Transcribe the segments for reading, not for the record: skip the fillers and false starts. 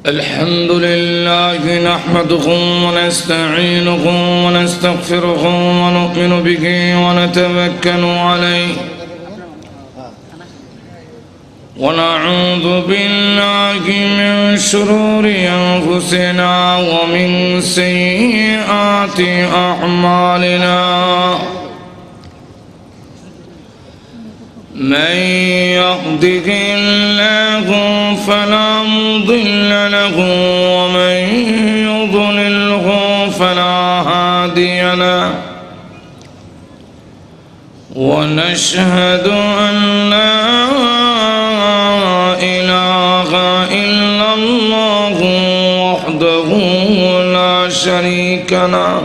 الحمد لله نحمده ونستعينه ونستغفره ونؤمن به ونتوكل عليه ونعوذ بالله من شرور أنفسنا ومن سيئات أعمالنا من يهده الله فلا مضل له ومن يضلله فلا هادي له ونشهد أن لا إله إلا الله وحده لا شريك له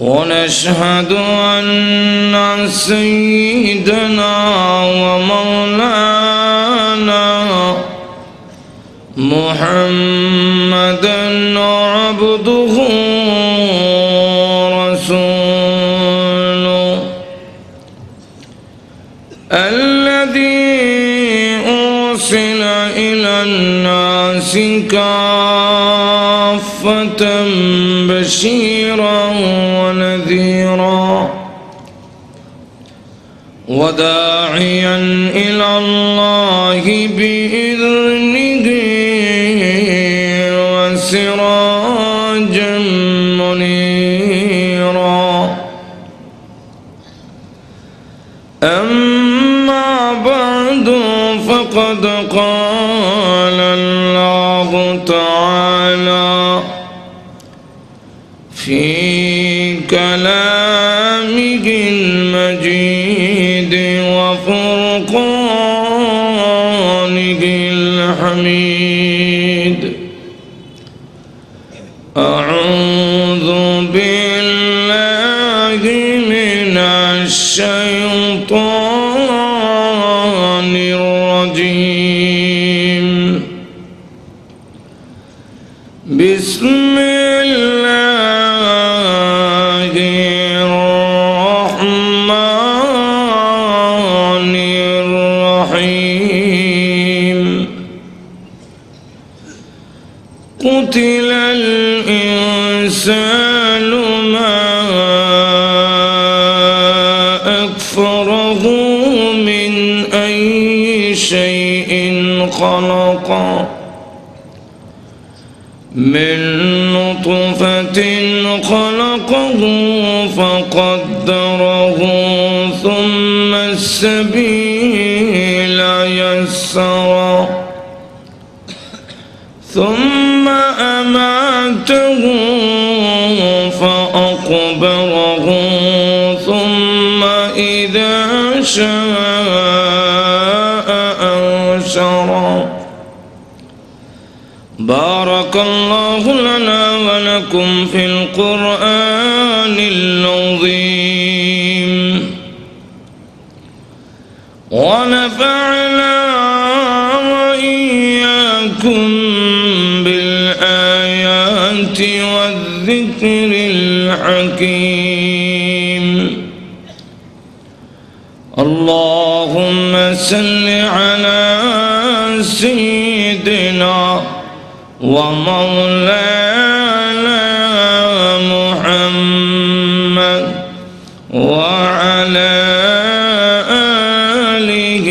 ونشهد أن سيدنا ومولانا محمدا عبده ورسوله الذي أرسل إلى الناس كافة بشيرا ونذيرا وداعيا إلى الله بإذنه وسراجا منيرا أما بعد فقد قال الله تعالى في كلامه المجيد وفرقانه الحميد أعوذ بالله من الشيطان الرجيم بسم الله الرحمن الرحيم قتل الإنسان ما أكفره من أي شيء خلقه من نطفة خلقه فقدره ثم السبيل يسره ثم أماته فأقبره ثم إذا شاء أنشره بارك الله لنا ولكم في القرآن العظيم ونفعنا وإياكم بالآيات والذكر الحكيم اللهم صل على سيدنا ومولانا محمد وعلى آله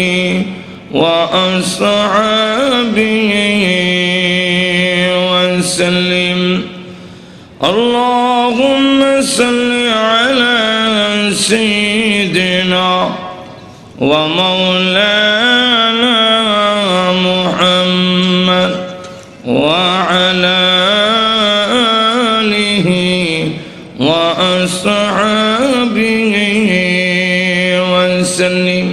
وأصحابه وسلم اللهم صل على سيدنا ومولانا محمد وعلى آله وأصحابه وسلم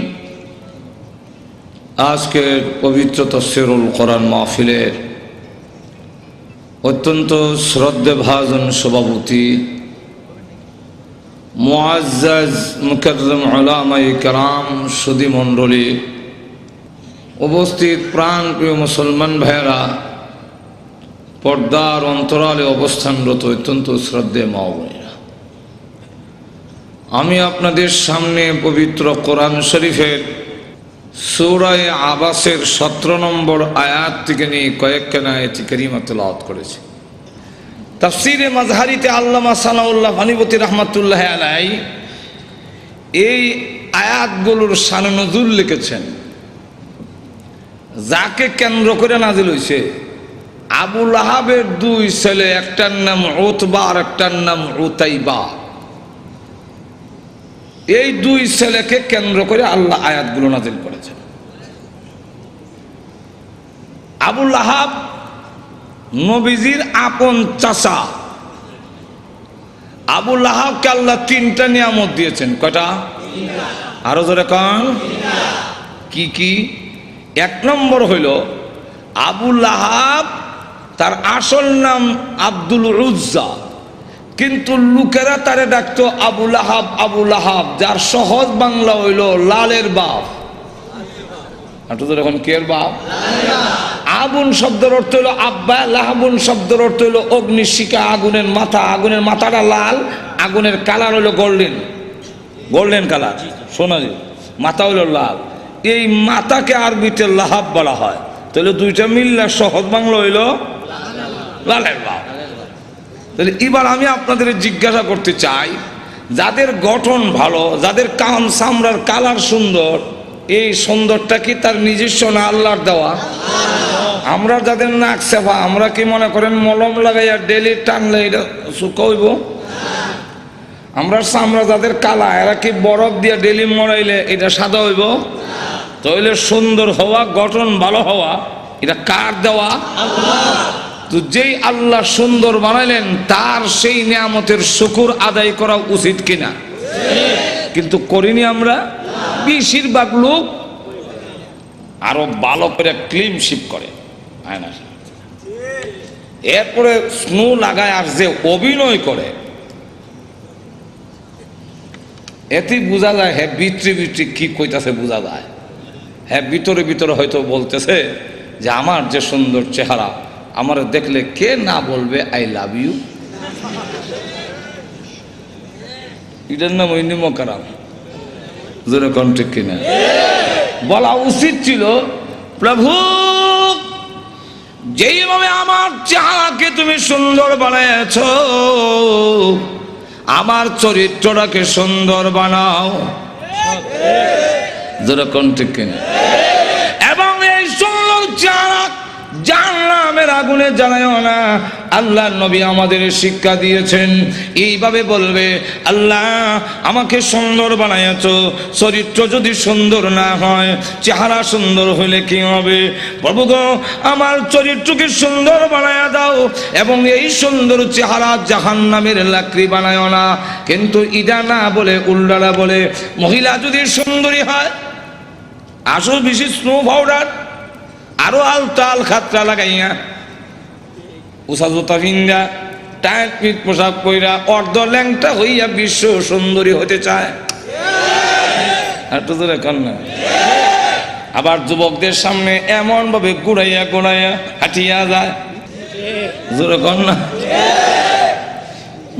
আজকের পবিত্র তাফসীরুল কোরআন মাহফিলের অত্যন্ত শ্রদ্ধেভাজন সভাপতি মুআজ্জাজ মুকাররম উলামায়ে কেরাম সুধী মণ্ডলী উপস্থিত প্রাণপ্রিয় মুসলমান ভাইয়েরা পর্দার অন্তরালে অবস্থানরত অত্যন্ত শ্রদ্ধেয় মা বোনেরা আমি আপনাদের সামনে পবিত্র কোরআন শরীফের সূরা আবাসের 17 নম্বর আয়াত থেকে নিয়ে কয়েকখানা আয়াত কারিমা তেলাওয়াত করেছি। তাফসীরে মাজহারিতে আল্লামা সানাউল্লাহ ভানিপতি রহমাতুল্লাহ আলাইহি এই আয়াতগুলোর শানে নজুল লিখেছেন। যাকে কেন্দ্র করে নাজিল হয়েছে, আবু লাহাবের 2 ছেলে, একটার নাম উতবা আর একটার নাম উতাইবা। এই 2 ছেলেকে কেন্দ্র করে আল্লাহ আয়াতগুলো নাজিল করেছেন। আবু লাহাব নবীজির আপন চাচা। আবু লাহাবকে আল্লাহ 3টা নিয়ামত দিয়েছেন। কয়টা? আরো জোরে কন। কি কি? 1 নম্বর হইল আবু লাহাব, তার আসল নাম আব্দুল উজ্জা, কিন্তু লোকেরা তারে ডাকতো আবু লাহাব। আবু লাহাব যার সহজ বাংলা হইল লালের বাপ। এখন কে বাপ? আগুন শব্দের অর্থ হইল আব্বা, লাহাবুন শব্দের অর্থ হইল অগ্নিশিখা, আগুনের মাথা। আগুনের মাথাটা লাল, আগুনের কালার হইল গোল্ডেন, গোল্ডেন কালার, সোনালি। মাথা হইল লাল। এই মাথাকে আরবিতে লাহাব বলা হয়। তাহলে 2টা মিললে সহজ বাংলা হইল লালের বাপ। তাহলে এবার আমি আপনাদের জিজ্ঞাসা করতে চাই, যাদের গঠন ভালো, যাদের কান চামড়ার কালার সুন্দর, এই সুন্দরটা কি তার নিজস্ব না আল্লাহর দেওয়া? আমরা যাদের নাক সেবা, আমরা কি মনে করেন মলম লাগাইয়া ডেলি টানলে এটা শুকাইব? আমরা চামড়া যাদের কালা, এরা কি বরফ দিয়ে ডেলি মরাইলে এটা সাদা হইব? তাহলে সুন্দর হওয়া, গঠন ভালো হওয়া, এটা কার দেওয়া? তো যেই আল্লাহ সুন্দর বানাইলেন, তার সেই নিয়ামতের শুকর আদায় করা উচিত কিনা? কিন্তু করিনি আমরা। বেশিরভাগ লোক আরো ভালো করে ক্লিনশিপ করে, এরপরে স্নো লাগায় আর যে অভিনয় করে, এতে বোঝা যায় হ্যাঁ ভিতরে ভিতরে কি কইতাছে বোঝা যায়। হ্যাঁ ভিতরে ভিতরে হয়তো বলতেছে যে আমার যে সুন্দর চেহারা, আমার দেখলে কে না বলবে আই লাভ ইউ। এটার নাম ওই নিমকারাম। জোরে কন্টেক্ট কিনা? বলা উচিত ছিল, প্রভু যেইভাবে আমার চেহারাকে তুমি সুন্দর বানাইছ, আমার চরিত্রটাকে সুন্দর বানাও। জোরে কন্টেক্ট কিনা? এবং এই সুন্দর চেহারা জাহান্নামের আগুনে জ্বালায়ও না। আল্লাহর নবী আমাদের শিক্ষা দিয়েছেন, এইভাবে বলবে, আল্লাহ আমাকে সুন্দর বানাইছো, চরিত্র যদি সুন্দর না হয়, চেহারা সুন্দর হইলে কি হবে? প্রভু গো, আমার চরিত্রকে সুন্দর বানায়া দাও, এবং এই সুন্দর চেহারা জাহান্নামের লাকড়ি বানায়ও না। কিন্তু ইদা না বলে উল্টারা বলে, মহিলা যদি সুন্দরী হয়, আসল বেশি স্নো পাউডার, আরো আলতাল খাতরা লাগাইয়া, উষা জুতা ভিন্দা, টাইট পিট পোশাক পইরা, অর্ধ ল্যাংটা হইয়া বিশ্ব সুন্দরী হতে চায়। আবার যুবকদের সামনে এমন ভাবে গুড়াইয়া গুড়াইয়া হাঁটিয়া যায়। জোরে কর না।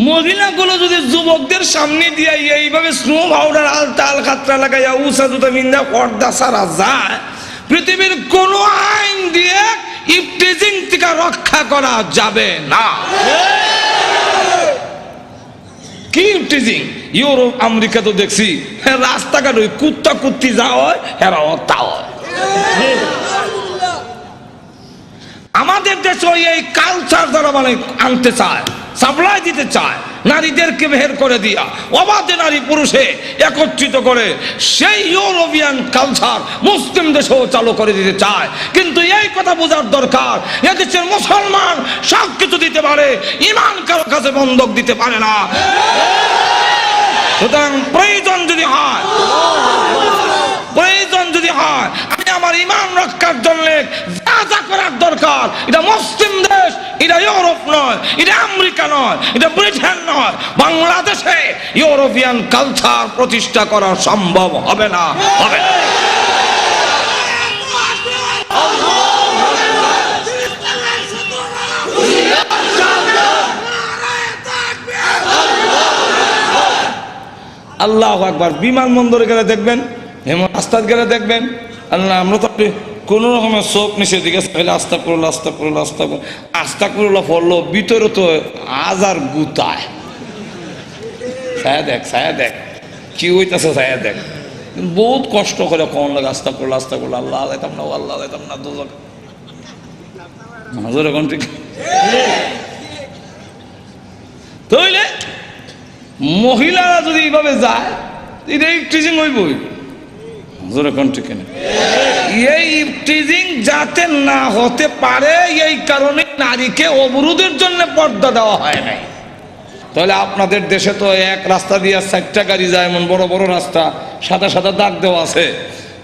মহিলাগুলো যদি যুবকদের সামনে দিয়ে এইভাবে স্নো পাউডার, আলতাল খাতরা লাগাইয়া, উষা জুতা ভিন্দা, পর্দা সারা যায়, পৃথিবীর কোন আইন দিয়ে ইফটিজিং থেকে রক্ষা করা যাবে না। কি ইফটিজিং? ইউরোপ আমেরিকা তো দেখছি রাস্তাঘাট ওই কুত্তা কুত্তি যা হয় এরাও তা হয়। আমাদের দেশে এই কালচার যারা মানে আনতে চায়, সাপ্লাই দিতে চায়, নারীদেরকে বের করে দিয়া অবাধে নারী পুরুষে একত্রিত করে সেই ইউরোপিয়ান কালচার মুসলিম দেশেও চালু করে দিতে চায়। কিন্তু এই কথা বোঝার দরকার, এদেশের মুসলমান সব কিছু দিতে পারে, ইমান কারো কাছে বন্ধক দিতে পারে না। সুতরাং প্রয়োজন যদি হয়, আমি আমার ইমান রক্ষার জন্য যা যা করার দরকার, এটা মুসলিম দেশ, এটা ইউরোপ নয়, এটা আমেরিকা নয়, এটা ব্রিটেন নয়, বাংলাদেশে ইউরোপিয়ান কালচার প্রতিষ্ঠা করা সম্ভব হবে না, হবে না। আল্লাহু আকবার। বিমানবন্দরে গেলে দেখবেন, রাস্তায় গেলে দেখবেন আল্লাহ আমরা তো কোনো রকমের চোখ নিচে দিকে চাইলে আস্তা করলো আস্তা করলো আস্তা করলো আস্তা করলো পড়লো ভিতরে তো আজার গুতায় ছায়া দেখ কি হইতেছে ছায়া দেখ বহুত কষ্ট করে কোন লাগে আস্তা করলো আল্লাহ যাইতাম না আল্লাহ যাইতাম না দুজন হাজার এখন ঠিক তাইলে মহিলারা যদি এইভাবে যায় এটা টিচিং হইবই এই টিজিং যাতে না হতে পারে এই কারণে নারীকে অবরোধের জন্য পর্দা দেওয়া হয় নাই। তাহলে আপনাদের দেশে তো এক রাস্তা দিয়ে 4টা গাড়ি যায়, এমন বড় বড় রাস্তা, সাদা সাদা দাগ দেওয়া আছে,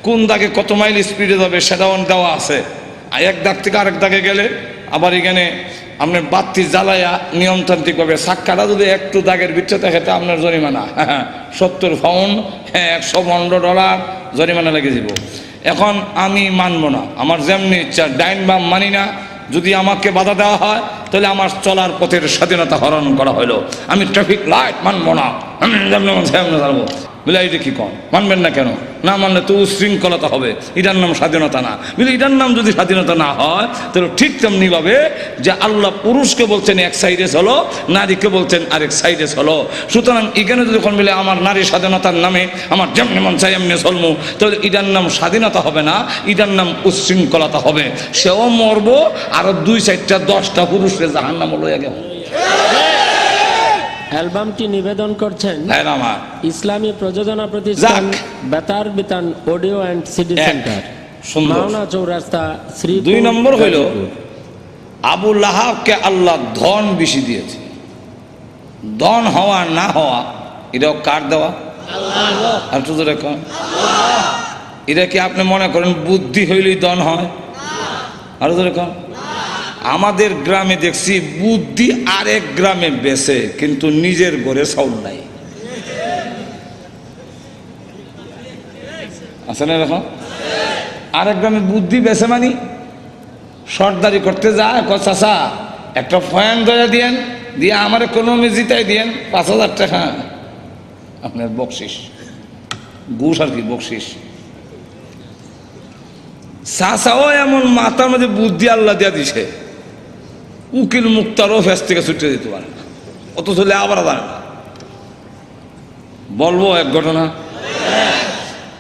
কোন দাগে কত মাইল স্পিডে যাবে সেটাও দেওয়া আছে। আর এক দাগ থেকে আরেক দাগে গেলে আবার এখানে আপনার বাতি জ্বালাইয়া নিয়মতান্ত্রিকভাবে সাক্ষাটা যদি একটু দাগের ভিতরে থাকে তা আপনার জরিমানা 70 পাউন্ড, $115 জরিমানা লেগে যাব। এখন আমি মানব না, আমার যেমনি ইচ্ছা ডাইন বাম মানি না। যদি আমাকে বাধা দেওয়া হয় তাহলে আমার চলার পথের স্বাধীনতা হরণ করা হলো। আমি ট্রাফিক লাইট মানব না, আমি যেমনি যাবো বলে এটা কি কন মানবেন না কেন? না মানলে তো উশৃঙ্খলতা হবে, এটার নাম স্বাধীনতা না। বলে এটার নাম যদি স্বাধীনতা না হয় তাহলে ঠিক তেমনি ভাবে যে আল্লাহ পুরুষকে বলছেন এক সাইডে চলো, নারীকে বলছেন আরেক সাইডে চলো। সুতরাং এখানে যদি কোন বলে আমার নারী স্বাধীনতার নামে আমার যেমনি মন চাই এমনি চলমু, তাহলে এটার নাম স্বাধীনতা হবে না, এটার নাম উশৃঙ্খলতা হবে। সেও মরবো, আরো 2-4টা 10টা পুরুষের জাহান্নাম লইয়া গেল। অ্যালবামটি নিবেদন করছেন ইসলামী প্রযোজনা প্রতিষ্ঠান Betar Bitan audio and CD centre, Mawna Chowrasta, শ্রী। 2 নম্বর হইল আবু লাহাবকে আল্লাহ ধন বেশি দিয়েছে। ধন হওয়া না হওয়া এটাও কার দেওয়া? আর তো এটা কি আপনি মনে করেন বুদ্ধি হইলেই ধন হয়? আর তো আমাদের গ্রামে দেখছি বুদ্ধি আরেক গ্রামে বেচে, কিন্তু নিজের ঘরে চাউল নাই। আছে না এরকম? আরেক গ্রামে বুদ্ধি বেচে মানি সর্দারি করতে যায়, চাচা একটা ফ্যান ধরে দিয়েন, দিয়ে আমার কোনো জিতাই দিয়েন 5000 টাকা আপনার বকশিস, ঘুষ আর কি বকশিস। চাচাও এমন মাথার মধ্যে বুদ্ধি আল্লাহ দিয়া দিছে, উকিল মুক্তারও ফেস থেকে ছুটে দিতে পারে না, অত চলে আবার জানে না। বলবো এক ঘটনা।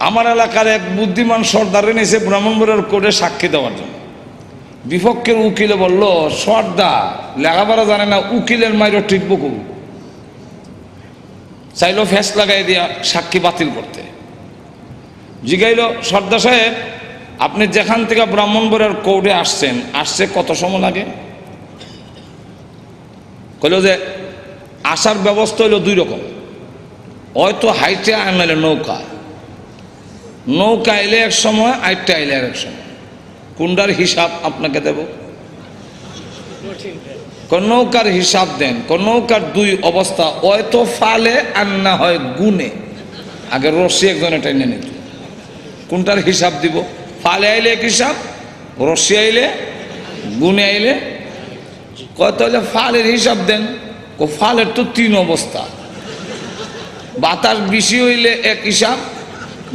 আমার এলাকার এক বুদ্ধিমান সর্দারে নিয়েছে ব্রাহ্মণবাড়িয়ার কোর্টে সাক্ষী দেওয়ার জন্য। বিপক্ষের উকিলে বলল, সর্দার লেখাপড়া জানে না, উকিলের মাইরও ঠিক বকু। চাইলো ফেস লাগাই দিয়া সাক্ষী বাতিল করতে। জিগাইল, সর্দার সাহেব আপনি যেখান থেকে ব্রাহ্মণবাড়িয়ার কোর্টে আসছে কত সময় লাগে? কইল যে আসার ব্যবস্থা হইল 2 রকম, হয়তো হাইটে আর নাহলে নৌকা এলে এক সময়, আইটটা এলে আর এক সময়। কোনটার হিসাব আপনাকে দেব? নৌকার হিসাব দেন। নৌকার 2 অবস্থা, হয়তো ফালে আর না হয় গুনে। আগে রশি একজনে টেনে নিত, কোনটার হিসাব দিব? ফালে আইলে এক হিসাব, রশি আইলে, গুনে আইলে। কত হলে ফালের হিসাব দেন? ফালের তো 3 অবস্থা, বাতাস বেশি হইলে এক হিসাব,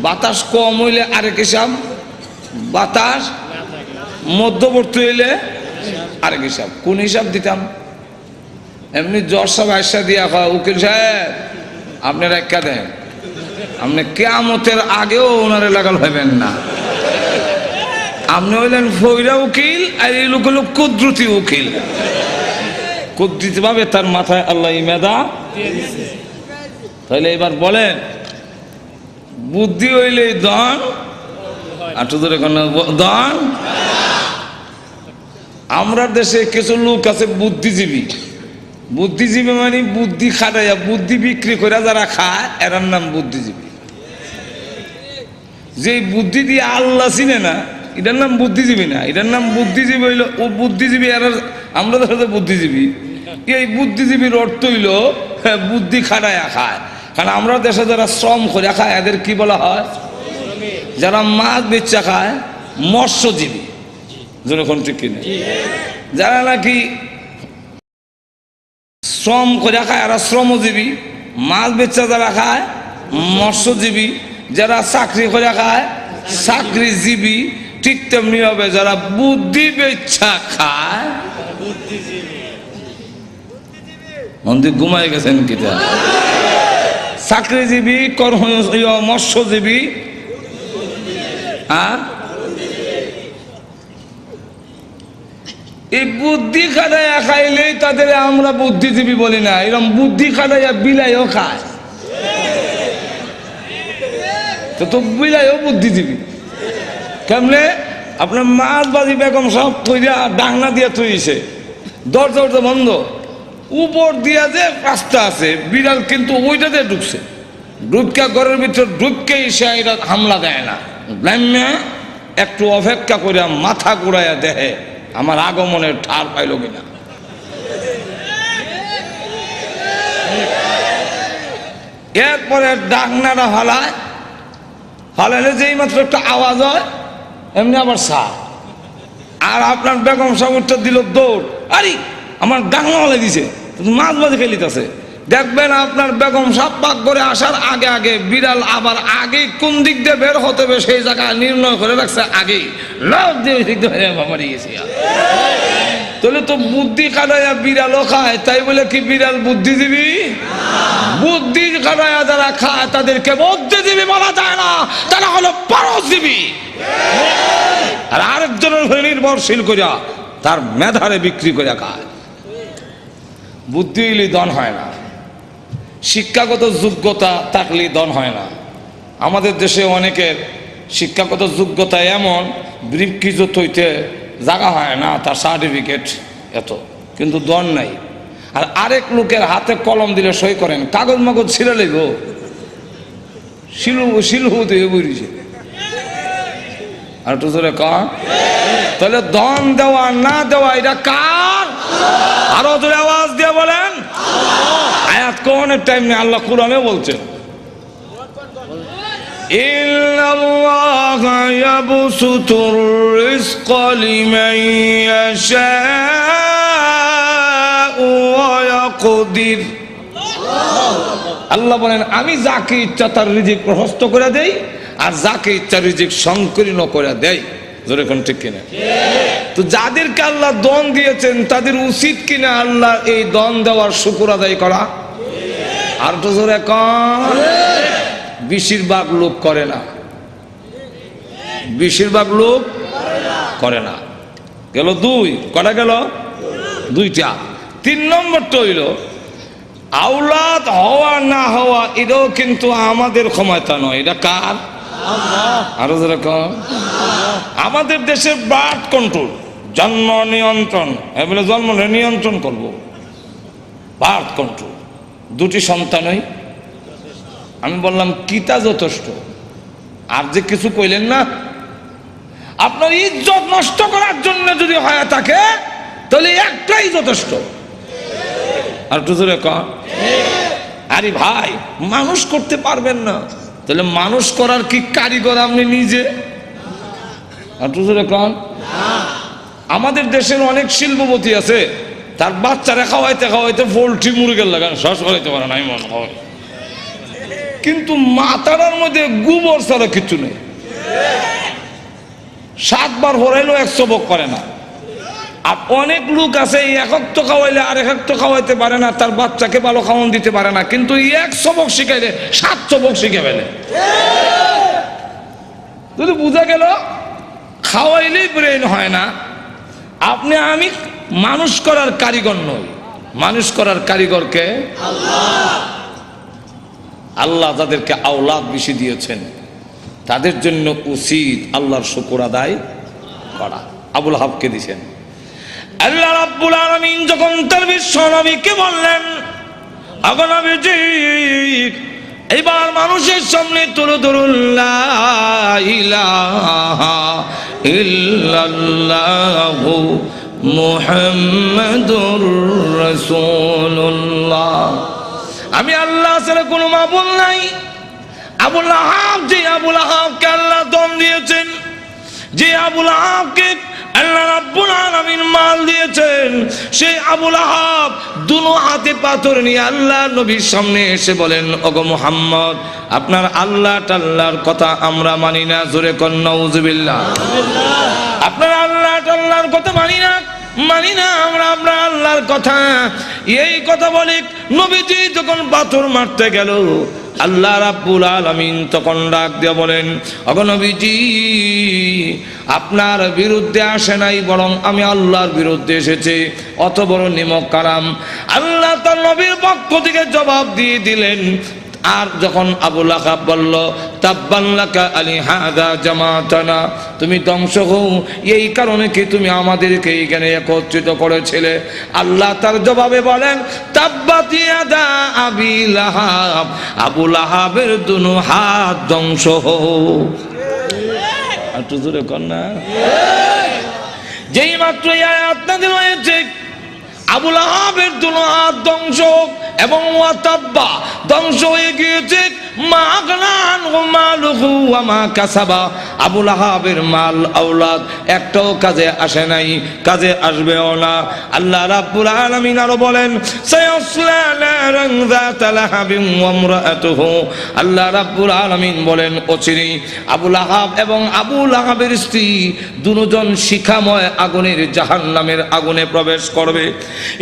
বাতাস কম হইলে আরেক হিসাব, বাতাস মধ্যবর্তী হইলে আরেক হিসাব। কোন হিসাব দিতাম? এমনি জজ সাহেব আয়সা দিয়া কয়, উকিল সাহেব আপনি রেখা দেন, আপনি কিয়ামতের আগেও ওনারে লাগাল হইবেন না। আপনি হইলেন ফইরা উকিল, আর এই লোক হলো কুদরতি উকিল। কুদরতি ভাবে তার মাথায় আল্লাহ ইমেদা। তাহলে এবার বলেন, বুদ্ধি হইলে দান, আর তোদের দান। আমরা দেশে কিছু লোক আছে বুদ্ধিজীবী। বুদ্ধিজীবী মানে বুদ্ধি খাটাইয়া বুদ্ধি বিক্রি করে যারা খায়, এরার নাম বুদ্ধিজীবী। যে বুদ্ধি দিয়ে আল্লাহ চিনে না, এটার নাম বুদ্ধিজীবী না, এটার নাম বুদ্ধিজীবী হইল ও বুদ্ধিজীবী। এরা আমরা দেখা বুদ্ধিজীবী, এই বুদ্ধিজীবীর অর্থ হইল বুদ্ধি খাটাইয়া খায়। কারণ আমরা দেশে যারা শ্রম করে খায় এদের কি বলা হয়? যারা মাছ বেচা খায় মৎস্যজীবী। যখন ঠিক কিনা, যারা নাকি শ্রম করে খায় এরা শ্রমজীবী, মাছ বেচা যারা খায় মৎস্যজীবী, যারা চাকরি করে খায় চাকরিজীবী, ঠিক তেমনি হবে যারা বুদ্ধি বেচ্ছা খায়। মন্দির ঘুমাই গেছেন কিটা? চাকরিজীবী, মৎস্যজীবী আর এই বুদ্ধি খাটাইয়া খাইলেই তাদের আমরা বুদ্ধিজীবী বলি না, এরকম বুদ্ধি খাটাইয়া বিলাইও খায় তো বিলাইও বুদ্ধিজীবী। কেমনে? আপনার মাছবাজি বেগম সব কইরা ডাংনা দিয়া তৈরিছে, দরজা বন্ধ, উপর দিয়া যে রাস্তা আছে, বিড়াল কিন্তু ওইটাতে ঢুকছে, ঢুকা ঘরের ভিতর ঢুককে এসে এটা হামলা দেয় না, একটু অপেক্ষা করে মাথা ঘুরাইয়া দেহে আমার আগমনের ঠার পাইল কিনা। এরপরে ডাকনাটা হালাইলে যেই মাত্র একটা আওয়াজ হয় এমনি আবার সাপ, আর আপনার বেগম সাহেবটা দিল দৌড়, আরে আমার ডাকনা হলে দিছে, মাছ বাজে খেলিতেছে। দেখবেন আপনার বেগম সাহেব পাক করে আসার আগে আগে বিড়াল আবার আগে কোন দিক দিয়ে বের হতে হবে সেই জায়গায় নির্ণয় করে রাখছে আগেই, তাহলে তো বুদ্ধি কাটাইয়া বিড়ালও খায়, তাই বলে কি বিড়াল বুদ্ধিজীবী? বুদ্ধি কাটাইয়া যারা খায় তাদেরকে বুদ্ধিজীবী বলা যায় না, তারা হলো পরজীবী। আর আরেকজনের উপরে নির্ভরশীল করিয়া তার মেধারে বিক্রি করে খায়। বুদ্ধি হইলে দন হয় না, শিক্ষাগত যোগ্যতা থাকলে দন হয় না। আমাদের দেশে অনেকের শিক্ষাগত যোগ্যতা এমন ব্রিফকেজত হইতে জায়গা হয় না, তার সার্টিফিকেট এত, কিন্তু দন নাই। আর আরেক লোকের হাতে কলম দিলে সই করেন, কাগজ মাগজ ছিঁড়ে লেগ শিলু দিয়ে বুঝিছে। আর একটু জোরে কন, তাহলে দন দেওয়া না দেওয়া এটা কার? আরো জোরে আওয়াজ দিয়ে বলেন। আয়াত কোনের টাইম নেই, আল্লাহ কুরআনে বলছেন ইন্নাল্লাহা ইয়াবসুতুর রিজকা লিমান ইয়াশাউ ওয়া ইয়াকদির। আল্লাহ বলেন আমি যাকে ইচ্ছা তার রিজিক প্রশস্ত করে দেই, আর যাকে ইচ্ছা রিজিক সংকীর্ণ করে দেয়। জোরে কোন ঠিক কিনা? তো যাদেরকে আল্লাহ দন দিয়েছেন তাদের উচিত কিনা আল্লাহ এই দন দেওয়ার শুকর আদায় করা? আর তো জোরে কন। বেশিরভাগ লোক করে না, বেশিরভাগ লোক করে না। গেল দুই, কটা গেল? দুইটা। তিন নম্বরটা হইল আওলাদ হওয়া না হওয়া, এটাও কিন্তু আমাদের ক্ষমতা নয়, এটা কার? আরো যেরকম আমাদের দেশে বার্থ কন্ট্রোল, জন্ম নিয়ন্ত্রণ, বলে জন্ম নিয়ন্ত্রণ করব, বার্থ কন্ট্রোল, দুটি সন্তানই। আমি বললাম কিতা যথেষ্ট, আর যে কিছু কইলেন না। আপনার ইজ্জত নষ্ট করার জন্য যদি হয় থাকে তাহলে একটাই যথেষ্ট। আর একটু জোরে কন। আরে ভাই মানুষ করতে পারবেন না, তাহলে মানুষ করার কি কারিগর আপনি নিজে? আর একটু জোরে কন। আমাদের দেশের অনেক শিল্পপতি আছে, তার বাচ্চারা খাওয়াইতে খাওয়াইতে পোল্ট্রি মুরগের লাগান শ্বাস করাইতে পারে না, আমি মনে হয়, কিন্তু মাথার মধ্যে গোবর ছাড়া কিছু নেই। 7 বার হরাইলেও 100 বক করে না। আর অনেক লোক আছে এক তো খাওয়াইলে আর এক তো খাওয়াইতে পারে না, তার বাচ্চাকে ভালো খাওয়ান দিতে পারে না, কিন্তু 100 বক শিখাইলে 700 বক শিখে ফেলে। যদি বোঝা গেল খাওয়াইলেই ব্রেন হয় না। আপনি আমি মানুষ করার কারিগর নই, মানুষ করার কারিগরকে আল্লাহ যাদেরকে আওলাদ বেশি দিয়েছেন তাদের জন্য উচিত আল্লাহর শুকর আদায় করা। আবুল হাবকে দিয়েছেন আল্লাহ রাব্বুল আলামিন যখন তার বিশ্ব নবীকে বললেন, আগো নবীজি এবার মানুষের সামনে তুলে ধরুন লা ইলাহা ইল্লাল্লাহু মুহাম্মাদুর রাসূলুল্লাহ, আমি আল্লাহ ছাড়া কোনো মাবুদ নাই। আবুল আহাব, যে আবুল আহাবকে আল্লাহ দম দিয়েছেন, যে আবুল আহাবকে আল্লাহ রাব্বুল আলামিন মাল দিয়েছেন, সেই আবুল আহাব দুনো হাতে পাথর নিয়ে আল্লাহ নবীর সামনে এসে বলেন, ওগো মুহাম্মদ, আপনার আল্লাহ টাল্লাহর কথা আমরা মানি না। জোরে কোন নাউজুবিল্লাহ। আপনার আল্লাহ টাল্লাহর কথা মানি না আমরা আল্লাহর কথা। এই কথা বলে নবীজি যখন পাথর মারতে গেল, আল্লাহ রাব্বুল আলামিন তখন ডাক দিয়ে বলেন, ওগো নবীজি, আপনার বিরুদ্ধে আসে নাই, বরং আমি আল্লাহর বিরুদ্ধে এসেছে। অত বড় নিমক কারাম আল্লাহ তার নবীর পক্ষ থেকে জবাব দিয়ে দিলেন। আর যখন আবু লাহাব বলল, তাব্বান লাকা আলিহাযা জামাতানা, তুমি ধ্বংস হও, এই কারণে কি তুমি আমাদেরকে এখানে একত্রিত করেছিলে? আল্লাহ তার জবাবে বলেন, তাব্বাত ইয়াদা আবি লাহাব, আবু লাহাবের দুনো হাত ধ্বংস হও। একটু জোরে কর না। যেই মাত্র এই আয়াত নাযিল হয়েছে, আবু লাহাবের দুনো হাত ধ্বংস এবং ওয়াতাব্বা ধ্বংস হয়ে গিয়েছে। মা আগনা আনহু মালুহু ওয়া মা কাসাবা, আবু লাহাবের মাল আওলাদ একটাও কাজে আসে নাই, কাজে আসবেও না। আল্লাহ রাব্বুল আলামিন আরো বলেন, সায়াসলা নারান যাতা লাহাবিন ওয়া ইমরাআতুহু, আল্লাহ রাব্বুল আলামিন বলেন, অচিরেই আবু লাহাব এবং আবু লাহাবের স্ত্রী দুজন শিখাময় আগুনের জাহান্নামের আগুনে প্রবেশ করবে।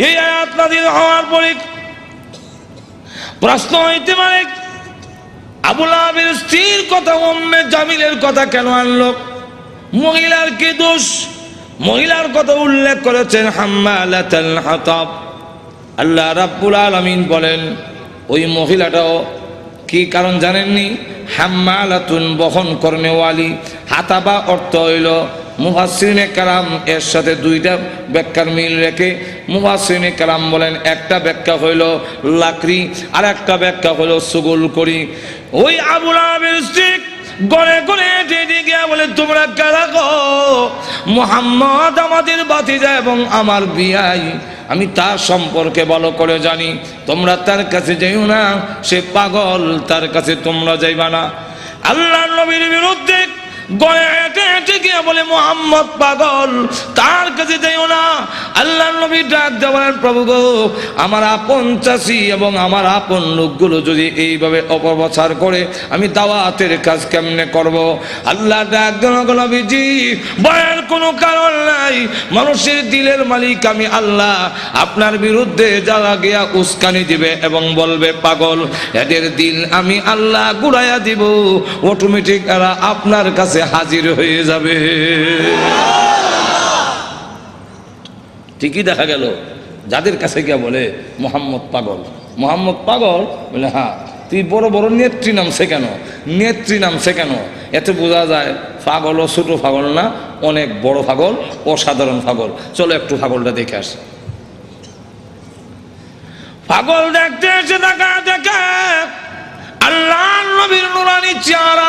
এই আয়াত নাযিল হওয়ার পরে প্রশ্ন হইতে পারে, আবু লাহাবের স্ত্রীর কথা উম্মে জামিলের কথা কেন আনলো? মহিলার কি দোষ? মহিলার কথা উল্লেখ করেছেন হাম্মালাতুল হাতাব। আল্লাহ রাব্বুল আলামিন বলেন, ওই মহিলাটাও কি কারণ জানেননি? হাম্মালাতুন, বহন কর্মেওয়ালি। হাতাবা অর্থ হইল, মুফাসসিরিনে কেরাম এর সাথে দুইটা ব্যাখ্যার মিল রেখে মুফাসসিরিনে কেরাম বলেন, একটা ব্যাখ্যা হইল লাকড়ি, আর একটা ব্যাখ্যা হইল সুগুল করি। ওই আবু লাহাবের স্ত্রী গড়ে গড়ে ডেকে গিয়া বলে, তোমরা কারা গো? মুহাম্মদ আমাদের ভাতিজা এবং আমার বিয়াই, আমি তার সম্পর্কে ভালো করে জানি, তোমরা তার কাছে যাইও না, সে পাগল, তার কাছে তোমরা যাইবা না। আল্লাহর নবীর বিরুদ্ধে গড়ে হেঁটে হেঁটে গিয়ে বলে, মুহাম্মদ পাগল, তার কাছে যাইও না। আল্লাহর নবী ডাক দিয়ে বলেন, প্রভু গো, আমার আপন চাষি এবং আমার আপন লোকগুলো যদি এইভাবে অপপ্রচার করে, আমি দাওয়াতের কাজ কেমনে করব? আল্লাহ ডাক দিয়ে, নবীজি, ভয়ের কোনো কারণ নাই, মানুষের দিলের মালিক আমি আল্লাহ। আপনার বিরুদ্ধে যারা গিয়া উস্কানি দিবে এবং বলবে পাগল, এদের দিল আমি আল্লাহ ঘুরাইয়া দিব, অটোমেটিক এরা আপনার কাছে হাজির হয়ে যাবে। ঠিকই দেখা গেল, যাদের কাছে গিয়া বলে মোহাম্মদ পাগল, মোহাম্মদ পাগল, বলে হ্যাঁ, তুই বড় বড় নেত্রী নামছে কেন? নেত্রী নামছে কেন? এতে বোঝা যায় পাগল ও ছোট পাগল না, অনেক বড় পাগল, অসাধারণ পাগল। চলো একটু পাগলটা দেখে আসি। পাগল দেখতে এসে দেখা দেখে আল্লাহ নবীর নুরানি চেহারা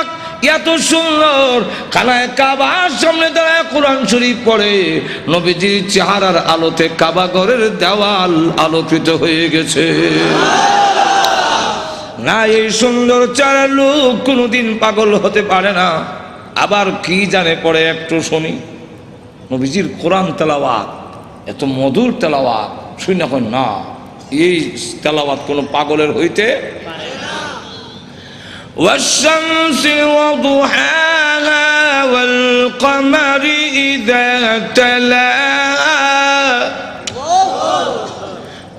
এত সুন্দর, খানায় কাবার সামনে দাঁড়ায় কোরআন শরীফ পড়ে, নবীজির চেহারার আলোতে কাবা ঘরের দেওয়াল আলোকিত হয়ে গেছে। না, এই সুন্দর চেহারার লোক কোনোদিন পাগল হতে পারে না। আবার কি জানে পড়ে একটু শুনি। নবীজির কোরআন তেলাওয়াত এত মধুর তেলাওয়াত, শুনি না না, এই তেলাওয়াত কোনো পাগলের হইতে والشمس وضحاها والقمر إذا تلاها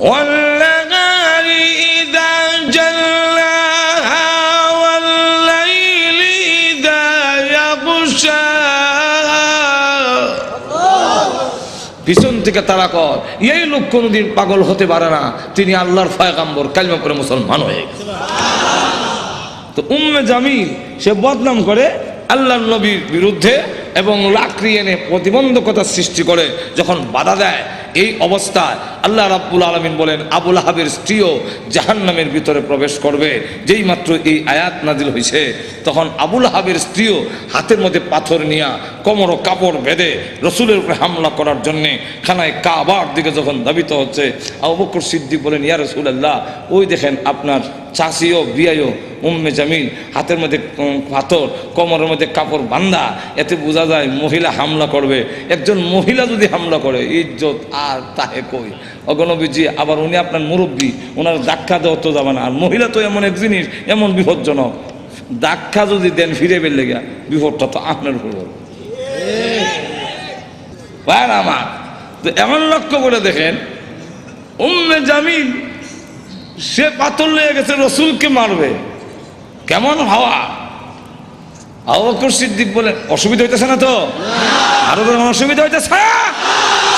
والنهار إذا جلاها والليل إذا يغشاها। পিছন থেকে তারা কর, এই লোক কোনোদিন পাগল হতে পারে না, তিনি আল্লাহর পয়গম্বর, কালিমা পড়ে মুসলমান হয়ে গেছে। তো উম্মে জামিল সে বদনাম করে আল্লাহর নবীর বিরুদ্ধে এবং লাকড়ি এনে প্রতিবন্ধকতা সৃষ্টি করে যখন বাধা দেয়, এই অবস্থায় আল্লাহ রাব্বুল আলামিন বলেন, আবু লাহাবের স্ত্রীও জাহান্নামের ভিতরে প্রবেশ করবে। যেই মাত্র এই আয়াত নাজিল হয়েছে, তখন আবু লাহাবের স্ত্রীও হাতের মধ্যে পাথর নিয়ে কোমর কাপড় বেঁধে রসুলের উপরে হামলা করার জন্যে খানায় কাবার দিকে যখন ধাবিত হচ্ছে, আবু বকর সিদ্দিক বলেন, ইয়া রাসূলুল্লাহ, ওই দেখেন আপনার চাষিও বিয়াইও উম্মে জামিল হাতের মধ্যে পাথর, কোমরের মধ্যে কাপড় বান্ধা, এতে বোঝা যায় মহিলা হামলা করবে। একজন মহিলা যদি হামলা করে ইজ্জত আর তাহে কই অগণবীজি। আবার উনি আপনার মুরব্বী, ওনার ধাক্কা দেওয়া তো যাবে না। আর মহিলা তো এমন এক জিনিস, এমন বিপজ্জনক, ধাক্কা যদি দেন ফিরে বের লেগে বিপদটা তো আপনার উপর পড়বে। আমার তো এমন লক্ষ্য করে দেখেন, উম্মে জামিল সে পাথর লেগে গেছে, রসুলকে মারবে। কেমন হাওয়া! আবু বকর সিদ্দিক বলেন অসুবিধা হইতেছে না তো? আরো অসুবিধা হইতেছে,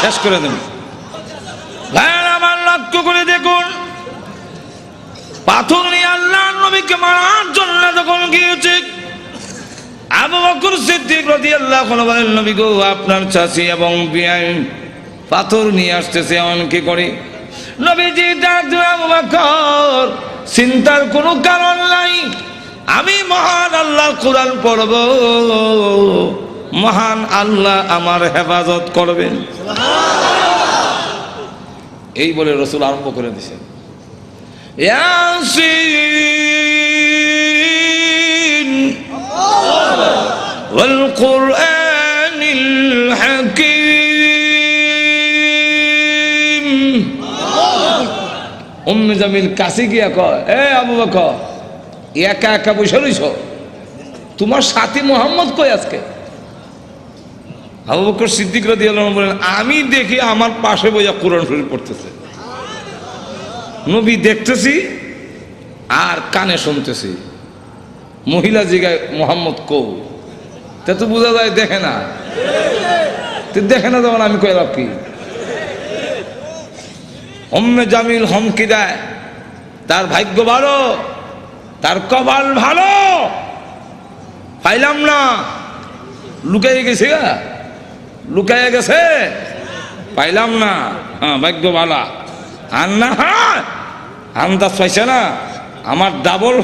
শেষ করে দেন। আমার লক্ষ্য করে দেখুন, পাথর নিয়ে আল্লাহর নবীকে মারার জন্য যখন গিয়েছে, আবু বকর সিদ্দিক রাদিয়াল্লাহু আনহু বলেন, নবী গো, আপনার চাচি এবং বিয়াই পাথর নিয়ে আসতেছে, এমন কি করি? নবীজি ডাক দিলেন, আবু বকর, চিন্তার কোনো কারণ নাই, আমি মহান আল্লাহর কোরআন পড়ব, মহান আল্লাহ আমার হেফাজত করবেন। এই বলে রসুল আরম্ভ করে দিয়েছেন, ইয়াসিন ওয়াল কুরআনিল হাকীম। উম্মে জামিল কাছে গিয়া কয়, এ আবু বকর, একা একা বসে রইছ, তোমার সাথী মোহাম্মদ কই আজকে? আবু বকর সিদ্দিক রাদিয়াল্লাহু আনহু বলেন, আমি দেখি আমার পাশে বইয়া কোরআন শরীফ পড়তেছে, নবী দেখতেছি আর কানে শুনতেছি। মহিলা জিগায়, মোহাম্মদ কো? তা তো বোঝা যায় দেখে না, দেখে না যেমন আমি কইলাম কি? উম্মে জামিল হুমকি দেয়, তার ভাগ্য ভালো, তার কপাল ভালো, পাইলাম না, লুকাইয়ে গেছে, লুকাইয়ে গেছে, পাইলাম না, হ্যাঁ ভাগ্য ভালো। আর না হ্যাঁ আন্দাজ পাইছে না, আমার ডাবল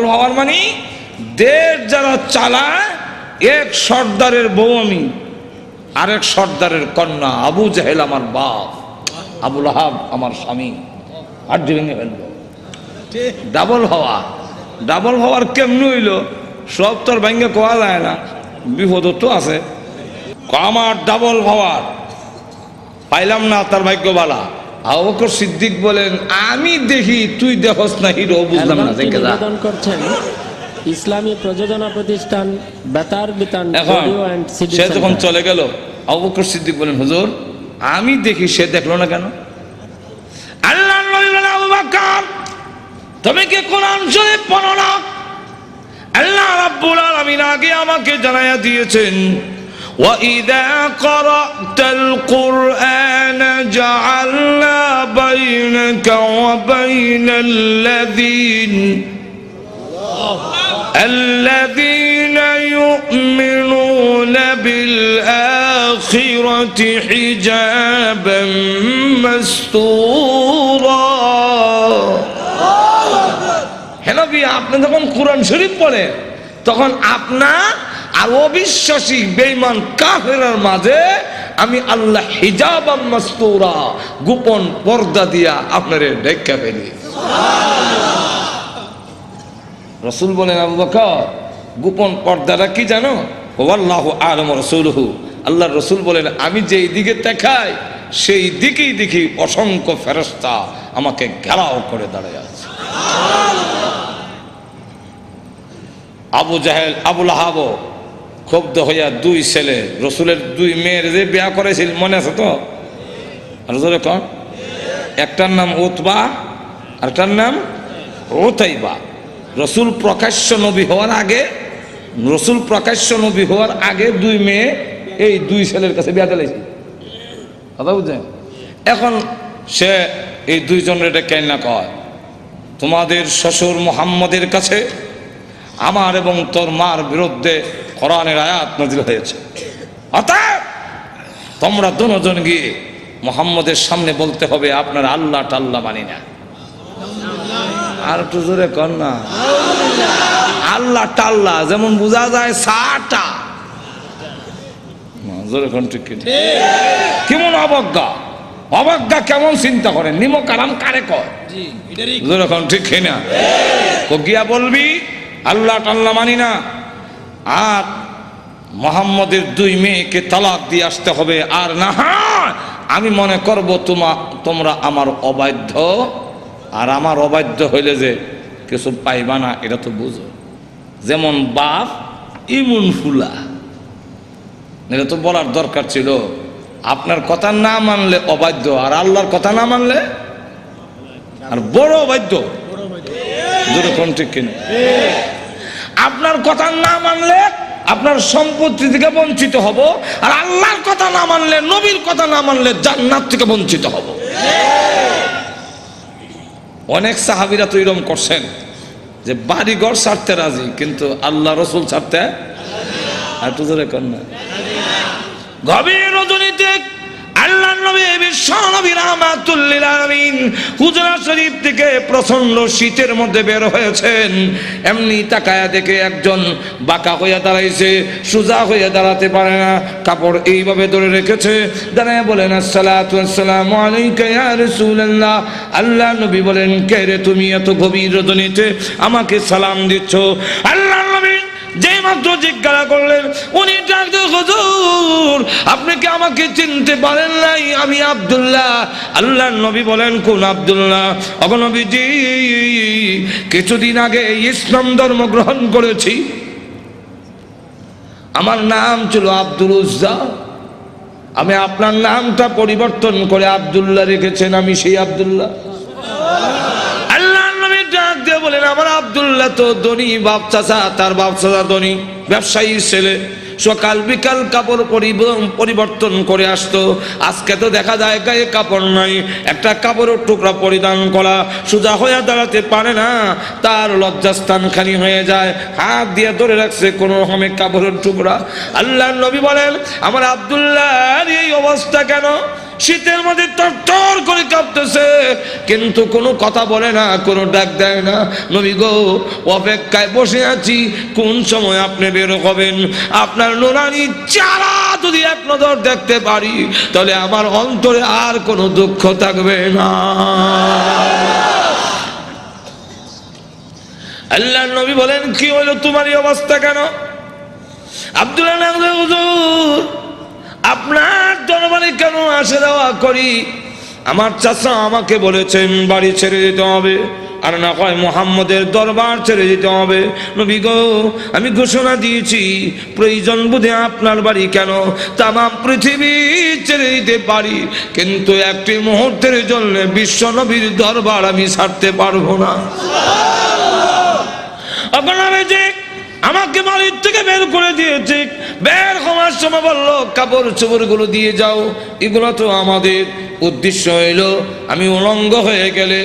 হওয়ার মানে দেশ যারা চালায়, এক সর্দারের বউ আমি, আরেক সর্দারের কন্যা। আবু জাহেল আমার বাপ, আবু লাহাব আমার স্বামী, হাড্ডি ভেঙে ফেলবো। ডাবল হওয়ার কেমন হইল? সব তোর ভেঙে কোয়া যায় না, বিপদ তো আছে। আমার ডাবল হওয়ার পাইলাম না, তার ভাগ্য বালা। আবু বকর সিদ্দিক বলেন, আমি দেখি তুই দেখস না হিরো, বুঝলাম না। নিবেদন করছেন ইসলামী প্রযোজনা প্রতিষ্ঠান Betar Bitan audio and CD সে যখন চলে গেল, আবু বকর সিদ্দিক বলেন, হুজুর আমি দেখি, সে দেখলো না কেন? আল্লাহর নবী বলেন, আবু বকর তুমি কি কোরআন শরীফ পড়ো না? আল্লাহ রাব্বুল আলামিন আগে আমাকে জানায়া দিয়েছেন, وَإِذَا قَرَأْتَ الْقُرْآنَ جَعَلْنَا بَيْنَكَ وَبَيْنَ الَّذِينَ يُؤْمِنُونَ بِالْآخِرَةِ حِجَابًا مَسْتُورًا। হে নবী, আপনি যখন কোরআন শরীফ পড়েন, তখন আপনার আর অবিশ্বাসী বেঈমান কাফেরের মাঝে আমি আল্লাহ হিজাবাম মাসতুরা, গোপন পর্দা দিয়া আপনারে ঢেকে ফেলি। রাসূল বলেন, আবু বকর গোপন পর্দাটা কি জানো? ওয়াল্লাহু আ'লামু রাসূলুহু, আল্লাহর রাসূল বলেন, আমি যেই দিকে তাকাই সেই দিকেই দেখি অসংখ্য ফেরেশতা আমাকে ঘেরাও করে দাঁড়িয়ে আছে। আবু জাহেল, আবু লাহাব ক্ষুব্ধ হইয়া দুই ছেলে, রসুলের দুই মেয়ের যে বিয়া করেছিল, মনে আছে তো? রসুলের কন, একটার নাম উতবা আর একটার নাম উতাইবা। রসুল প্রকাশ্য নবী হওয়ার আগে দুই মেয়ে এই দুই ছেলের কাছে বিয়া দিয়েছে, কথা বুঝছেন? এখন সে এই দুইজনের ডেকে না কয়, তোমাদের শ্বশুর মুহাম্মদের কাছে আমার এবং তোর মার বিরুদ্ধে কোরআনের আয়াত নাযিল হয়েছে, অতএব তোমরা দুজন গিয়ে মুহাম্মদের সামনে বলতে হবে আপনারা আল্লাহ টাল্লাহ মানি না। আর একটু জোরে কর না, আল্লাহ টাল্লাহ যেমন বোঝা যায় সাটা, জোরে কোন ঠিক কেমন অবজ্ঞা। অবজ্ঞা কেমন চিন্তা করেন, নিমক আরাম কারে কয়, যেরকম ঠিক না ও গিয়া বলবি আল্লাহ টাল্লা মানি না, আর মোহাম্মদের 2 মেয়েকে তালাক দিয়ে আসতে হবে, আর না হয় আমি মনে করব তোমরা আমার অবাধ্য, আর আমার অবাধ্য হইলে যে কিছু পাইবা না, এটা তো বুঝো। যেমন বাপ ইমুন ফুলা, এটা তো বলার দরকার ছিল। আপনার কথা না মানলে অবাধ্য, আর আল্লাহর কথা না মানলে আর বড় অবাধ্য, যেরকম ঠিক কিনা। আপনার কথা না মানলে আপনার সম্পত্তি থেকে বঞ্চিত হব, আর আল্লাহর কথা না মানলে, নবীর কথা না মানলে জান্নাত থেকে বঞ্চিত হব। অনেক সাহাবীরা তো এরকম করছেন যে বাড়িঘর ছাড়তে রাজি, কিন্তু আল্লাহ রসুল ছাড়তে একটু জোরে কর না। গভীর রজনীতে আল্লাহর নবী বিশ্ব নবী রাহমাতুল লিল আলামিন হুজরা শরীফ থেকে প্রচন্ড শীতের মধ্যে বের হয়েছেন। এমনি তাকায়া দেখে একজন বাঁকা হইয়া দাঁড়াইছে, সোজা হইয়া দাঁড়াতে পারে না, কাপড় এইভাবে ধরে রেখেছে। দাঁড়ায় বলেন আসসালাতু ওয়াসসালামু আলাইকা ইয়া রাসূলুল্লাহ। আল্লাহ নবী বলেন, কে রে তুমি এত গভীর রজনীতে আমাকে সালাম দিচ্ছ? আল্লাহ নবী যেই মাত্র জিজ্ঞাসা করলেন, উনি ডাকতে, হুজুর আপনি কি আমাকে চিনতে পারেন নাই? আমি আব্দুল্লাহ। আল্লাহর নবী বলেন, কোন আব্দুল্লাহ? ওগো নবীজি, কিছুদিন আগে ইসলাম ধর্ম গ্রহণ করেছি, আমার নাম ছিল আব্দুল উজ্জা, আমি আপনার নামটা পরিবর্তন করে আব্দুল্লাহ রেখেছেন, আমি সেই আব্দুল্লাহ। বলেন, আমার আব্দুল্লাহ তো ধনী বাপ চাচা, তার বাপ চাচা ধনী ব্যবসায়ীর ছেলে, সকাল বিকাল কাপড় পরিবর্তন করে আসতো। আজকে তো দেখা যায় গায়ে কাপড় নাই, একটা কাপড়ের টুকরা পরিধান করা, সোজা হয়ে দাঁড়াতে পারে না, তার লজ্জাস্থান খালি হয়ে যায়, হাত দিয়ে ধরে রাখছে কোন রকমের কাপড়ের টুকরা। আল্লাহর নবী বলেন, আমার আব্দুল্লাহর এই অবস্থা কেন? শীতের মধ্যে তরতর করে কাঁপতেছে, কিন্তু কোনো কথা বলে না, কোনো ডাক দেয় না। নবী গো, অপেক্ষায় বসে আছি, কোন সময় আপনি বের হবেন। আপনার নুরানি চেহারা যদি এক নজর দেখতে পারি, তাহলে আমার অন্তরে আর কোনো দুঃখ থাকবে না। আল্লাহর নবী বলেন, কি হলো তোমার এই অবস্থা কেন? আব্দুল্লাহ, হুজুর আপনার দরবারে কেন আসা যাওয়া করি? আমার চাচা আমাকে বলেছেন বাড়ি ছেড়ে দিতে হবে, আর না হয় মুহাম্মদের দরবার ছেড়ে দিতে হবে। নবী গো, আমি ঘোষণা দিয়েছি, প্রয়োজন বুঝে আপনার বাড়ি কেন তামাম পৃথিবী ছেড়ে দিতে পারি, কিন্তু একটি মুহূর্তের জন্য বিশ্ব নবীর দরবার আমি ছাড়তে পারবো না। আপনারা যে আমাকে বাড়ির থেকে বের করে দিয়েছে, বের হওয়ার সময় বললো কাপড় চোপড় গুলো দিয়ে যাও, এগুলো তো আমাদের। উদ্দেশ্য হইল আমি উলঙ্গ হয়ে গেলে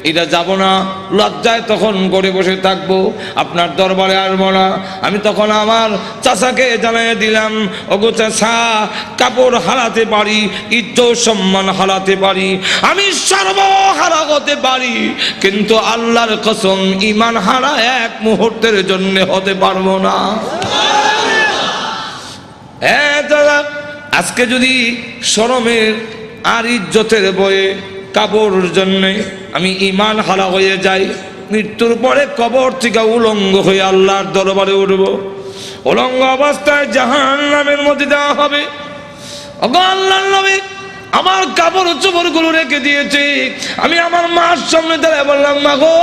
এটা যাব না, লজ্জায় তখন করে বসে থাকবো, আপনার দরবারে আসবো না। আমি তখন আমার চাচাকে জানিয়ে দিলাম, ওগো চাচা, কাপড় হারাতে পারি, ইজ্জত সম্মান হারাতে পারি, আমি সর্বহারা হতে পারি, কিন্তু আল্লাহর কসম ঈমান হারা এক মুহূর্তের জন্য হতে পারবো না। হ্যাঁ দাদা, আজকে যদি শরমের আর ইজ্জতের বয়ে কাপড়ের জন্যে আমি ঈমান হারা হয়ে যাই, মৃত্যুর পরে কবর থেকে উলঙ্গ হয়ে আল্লাহর দরবারে উঠব, উলঙ্গ অবস্থায় জাহান্নামের মধ্যে দেওয়া হবে। আল্লাহর নবী আমার কাপড় চোপড় গুলো রেখে দিয়েছে, আমি আমার মার সামনে দাঁড়ায় বললাম, মা গো,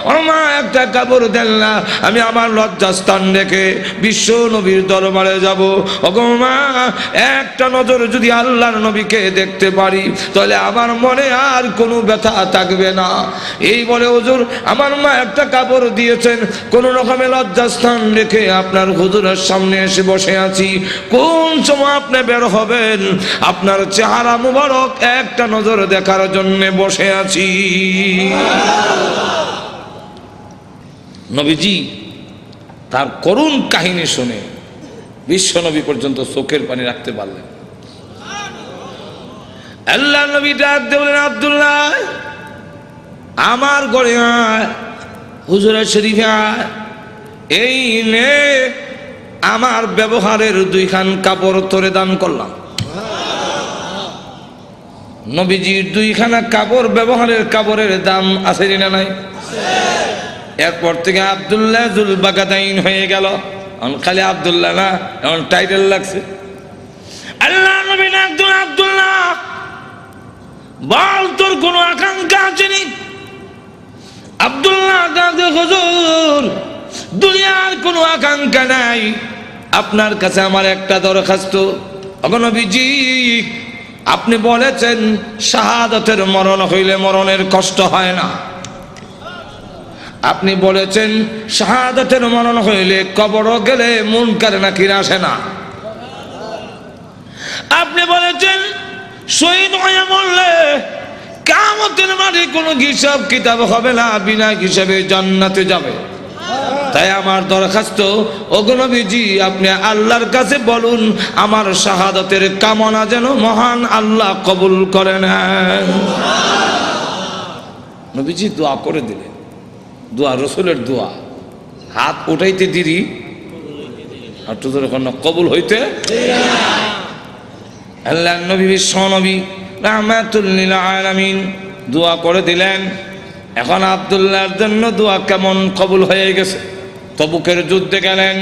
আমার মা একটা কাপড় দেন না, আমি আমার লজ্জাস্থান রেখে বিশ্ব নবীর দরবারে যাব। ওগো মা, একটা নজর যদি আল্লাহর নবীকে দেখতে পারি, তাহলে আমার মনে আর কোনো ব্যথা থাকবে না। এই বলে হুজুর আমার মা একটা কাপড় দিয়েছেন, কোন রকমে লজ্জাস্থান রেখে আপনার হুজুরের সামনে এসে বসে আছি। কোন সময় আপনি বের হবেন, আপনার চেহারা মুবারক একটা নজর দেখার জন্য বসে আছি। নবীজি তার করুণ কাহিনী শুনে বিশ্ব নবী পর্যন্ত চোখের পানি রাখতে পারলেন। আল্লাহ নবী ডাক দিয়ে বলেন, আব্দুল্লাহ আমার ঘরে আয়, হুজুরের শরীফে আয়, এই নে আমার ব্যবহারের 2 খান কাপড় তোরে দান করলাম। নবীজির দুইখানা কাপড় ব্যবহারের কাপড়ের দাম আছে না নাই? এরপর থেকে আব্দুল্লাহ জুল বাগাদাইন হয়ে গেল। খালি আব্দুল্লাহ না, এমন টাইটেল লাগছে। আল্লাহ নবী আব্দুল্লাহ বল, তোর কোনো আকাঙ্ক্ষা আছে নি? আব্দুল্লাহ হুজুর, দুনিয়ার কোনো আকাঙ্ক্ষা নাই, আপনার কাছে আমার একটা দরখাস্ত। নবীজি, আপনি বলেছেন শাহাদাতের মরণ হইলে মরণের কষ্ট হয় না। আপনি বলেছেন শাহাদাতের মরণ হইলে কবর গেলে মুনকার নাকির আসে না। আপনি বলেছেন শহীদ হয়ে মরলে কিয়ামতের মাঠে কোনো হিসাব কিতাব হবে না, বিনা হিসাবে জান্নাতে যাবে। তাই আমার দরখাস্ত, ওগো নবীজি, আপনি আল্লাহর কাছে বলুন আমার শাহাদাতের কামনা যেন মহান আল্লাহ কবুল করে নেন। নবীজি দোয়া করে দিলেন। দোয়া রসুলের দোয়া, হাত উঠাইতে দেরি আর তো কবুল হইতে। আল্লাহ নবী বিশ্ব নবী রাহমাতুল লিল আলামিন দোয়া করে দিলেন। এখন আব্দুল্লাহর জন্য দোয়া কেমন কবুল হয়ে গেছে। তবুকের যুদ্ধে গেলেন,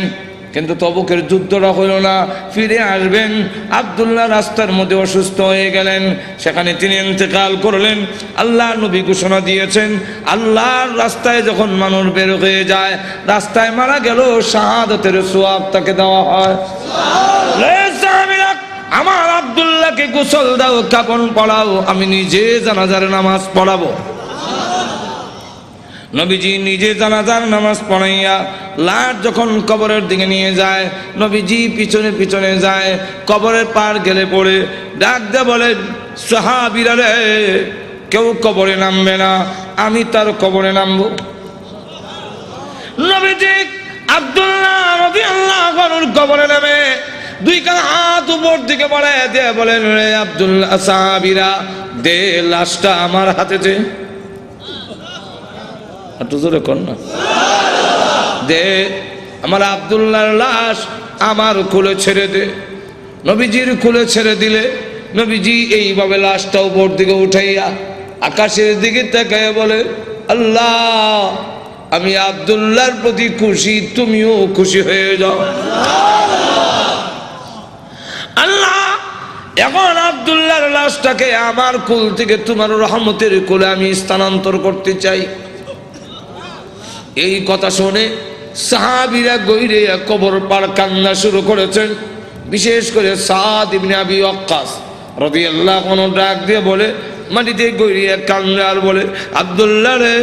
কিন্তু তবুকের যুদ্ধটা হইল না। ফিরে আসবেন, আব্দুল্লাহ রাস্তার মধ্যে অসুস্থ হয়ে গেলেন, সেখানে তিনি ইন্তেকাল করলেন। আল্লাহ নবী ঘোষণা দিয়েছেন, আল্লাহর রাস্তায় যখন মানুষ বের হয়ে যায়, রাস্তায় মারা গেল শাহাদাতের সওয়াব তাকে দেওয়া হয়। আমার আব্দুল্লাহকে গোসল দাও, কাফন পরাও, আমি নিজে জানাজার নামাজ পড়াবো। নবীজি নিজে জানাজার নামাজ পড়াইয়া লাশ যখন কবরের দিকে নিয়ে যায়, নবীজি পিছনে পিছনে যায়। কবরের পার গেলে পড়ে ডাক দিয়ে বলে, সাহাবীরা রে, কেউ কবরে নামবে না, আমি তার কবরে নামবো। নবীজি আব্দুল্লাহ রাদিয়াল্লাহু আনহুর কবরে নামে দুই কান হাত উপর দিকে বাড়ায় দিয়ে বলেন, রে আব্দুল্লাহ, সাহাবীরা দে লাশটা আমার হাতে দে। দে আমার আব্দুল্লাহর লাশ আমার কোলে ছেড়ে দে। নবীজির কোলে ছেড়ে দিলে নবীজি এইভাবে লাশটা উপর দিকে উঠাইয়া আকাশের দিকে তাকায় বলে, আল্লাহ, আমি আব্দুল্লাহর প্রতি খুশি, তুমিও খুশি হয়ে যাও। আল্লাহ, এখন আব্দুল্লাহর লাশটাকে আমার কোল থেকে তোমার রহমতের কোলে আমি স্থানান্তর করতে চাই। এই কথা শুনে সাহাবীরা গইরে কবর পার কান্না শুরু করেছেন। বিশেষ করে সাদ ইবনে আবি ওয়াক্কাস রাদিয়াল্লাহু আনহু ডাক দিয়ে বলে, মাটিতে গইরিয়া কান্না আর বলে, আব্দুল্লাহ রে,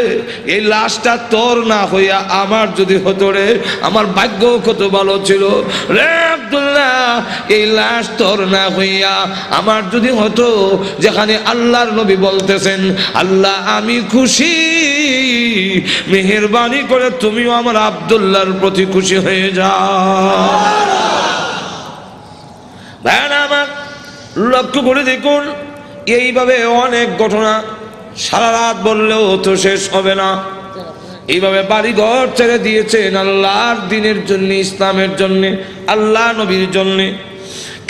এই লাশটা তোর না হইয়া আমার যদি হতো রে, আমার ভাগ্য কত ভালো ছিল রে আব্দুল্লাহ। এই লাশ তোর না হইয়া আমার যদি হতো, যেখানে আল্লাহর নবী বলতেছেন, আল্লাহ আমি খুশি, মেহেরবানি করে তুমিও আমার আব্দুল্লাহর প্রতি খুশি হয়ে যাও। ভাই আমার লক্ষ্য করে দেখুন, এইভাবে অনেক ঘটনা সারা রাত বললেও তো শেষ হবে না। এইভাবে বাড়ি ঘর ছেড়ে দিয়েছেন আল্লাহর দ্বীনের জন্য, ইসলামের জন্য, আল্লাহ নবীর জন্য।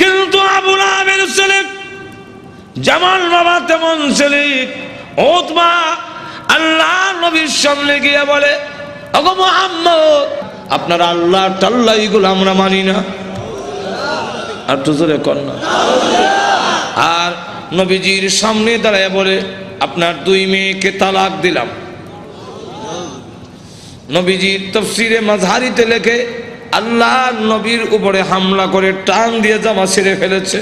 কিন্তু আবু লাহাবের ছেলে যেমন বাবা তেমন ছেলে উতবা আল্লাহ নবীর সামনে গিয়ে বলে, ওগো মুহাম্মদ, আপনার আল্লাহ টাল্লাহ এগুলো আমরা মানি না। আর তো জোরে কর না। আর নবীজির সামনে দাঁড়ায় বলে, আপনার দুই মেয়েকে তালাক দিলাম। নবীজির তাফসীরে মাযহারিতে লেখে, আল্লাহ নবীর উপরে হামলা করে টান দিয়ে জামা ছেড়ে ফেলেছে।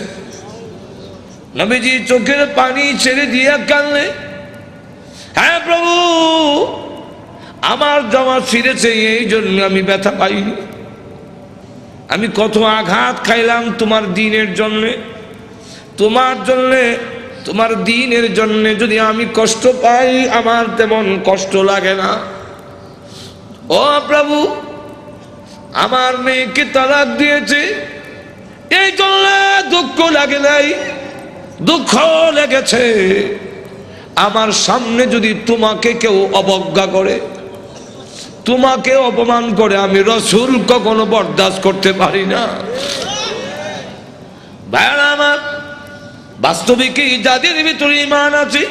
নবীজি চোখের পানি ছেড়ে দিয়ে কাঁদলে, হ্যাঁ প্রভু, আমার জামা ছিঁড়েছে, এই জন্য আমি ব্যথা পাইনি। আমি কত আঘাত খাইলাম তোমার দ্বীনের জন্যে, তোমার জন্যে, তোমার দ্বীনের জন্যে যদি আমি কষ্ট পাই, আমার তেমন কষ্ট লাগে না। ও প্রভু, আমার মেয়েকে তালাক দিয়েছে, এই জন্য দুঃখ লাগে নাই, দুঃখ লেগেছে। আমার সামনে যদি তোমাকে কেউ অবজ্ঞা করে, তোমাকে অপমান করে, আমি রাসূল কখনো বরদাস্ত করতে পারি না। ভাইরা আমার, বাস্তবিক যাদের ভিতরে ঈমান আছে,